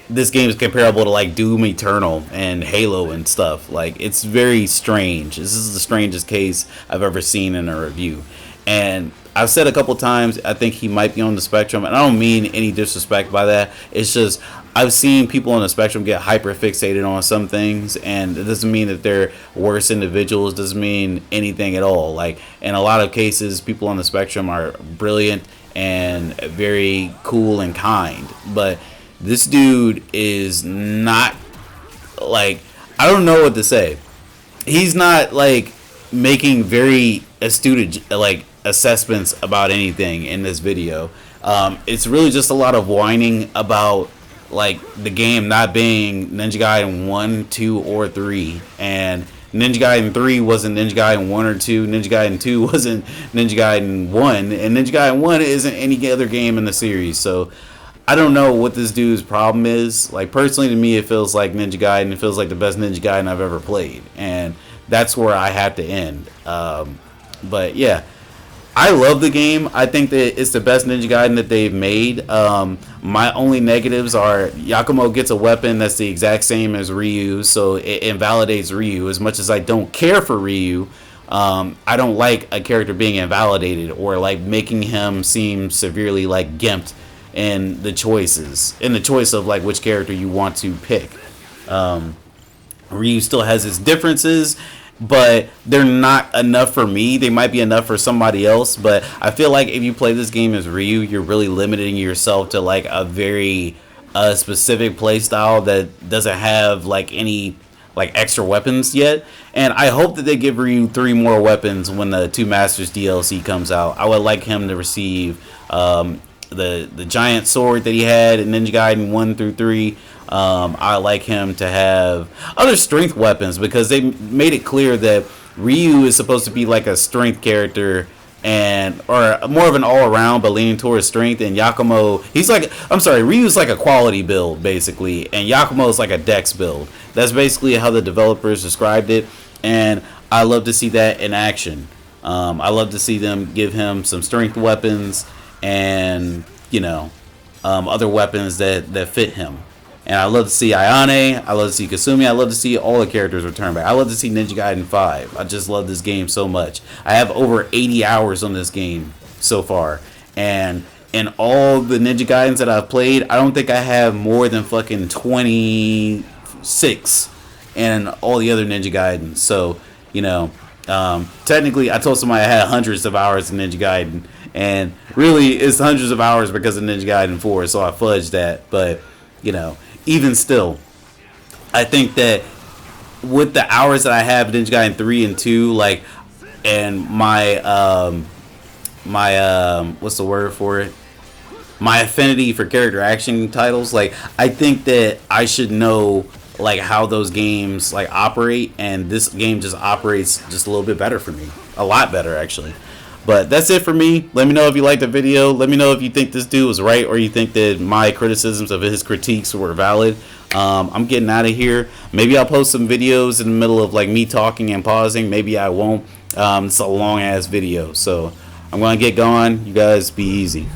this game is comparable to like Doom Eternal and Halo and stuff. Like, it's very strange. This is the strangest case I've ever seen in a review. And I've said a couple times, I think he might be on the spectrum, and I don't mean any disrespect by that. It's just I've seen people on the spectrum get hyper fixated on some things, and it doesn't mean that they're worse individuals. It doesn't mean anything at all. Like, in a lot of cases, people on the spectrum are brilliant and very cool and kind, but this dude is not, like, I don't know what to say. He's not like making very astute like assessments about anything in this video. It's really just a lot of whining about like the game not being Ninja Gaiden 1, 2, or 3, and Ninja Gaiden 3 wasn't Ninja Gaiden 1 or 2, Ninja Gaiden 2 wasn't Ninja Gaiden 1, and Ninja Gaiden 1 isn't any other game in the series. So I don't know what this dude's problem is. Like, personally, to me, it feels like Ninja Gaiden. It feels like the best Ninja Gaiden I've ever played, and that's where I have to end. But yeah, I love the game. I think that it's the best Ninja Gaiden that they've made. My only negatives are Yakumo gets a weapon that's the exact same as Ryu, so it invalidates Ryu. As much as I don't care for Ryu, I don't like a character being invalidated or like making him seem severely like gimped in the choice of like which character you want to pick. Ryu still has his differences, but they're not enough for me. They might be enough for somebody else, but I feel like if you play this game as Ryu, you're really limiting yourself to like a very specific play style that doesn't have like any like extra weapons yet. And I hope that they give Ryu 3 more weapons when the Two Masters DLC comes out. I would like him to receive the giant sword that he had in Ninja Gaiden 1 through 3. I like him to have other strength weapons because they made it clear that Ryu is supposed to be like a strength character and or more of an all around but leaning towards strength, and Yakumo he's like I'm sorry, Ryu's like a quality build basically, and Yakumo is like a dex build. That's basically how the developers described it, and I love to see that in action. I love to see them give him some strength weapons and other weapons that fit him. And I love to see Ayane. I love to see Kasumi. I love to see all the characters return back. I love to see Ninja Gaiden 5. I just love this game so much. I have over 80 hours on this game so far. And in all the Ninja Gaidens that I've played, I don't think I have more than fucking 26 and all the other Ninja Gaidens. So, technically, I told somebody I had hundreds of hours in Ninja Gaiden. And really, it's hundreds of hours because of Ninja Gaiden 4. So I fudged that. But, even still, I think that with the hours that I have in Ninja Gaiden 3 and 2, like, and my what's the word for it? My affinity for character action titles, like, I think that I should know like how those games like operate, and this game just operates just a little bit better for me, a lot better actually. But that's it for me. Let me know if you liked the video. Let me know if you think this dude was right or you think that my criticisms of his critiques were valid. I'm getting out of here. Maybe I'll post some videos in the middle of like me talking and pausing. Maybe I won't. It's a long ass video. So I'm going to get going. You guys be easy.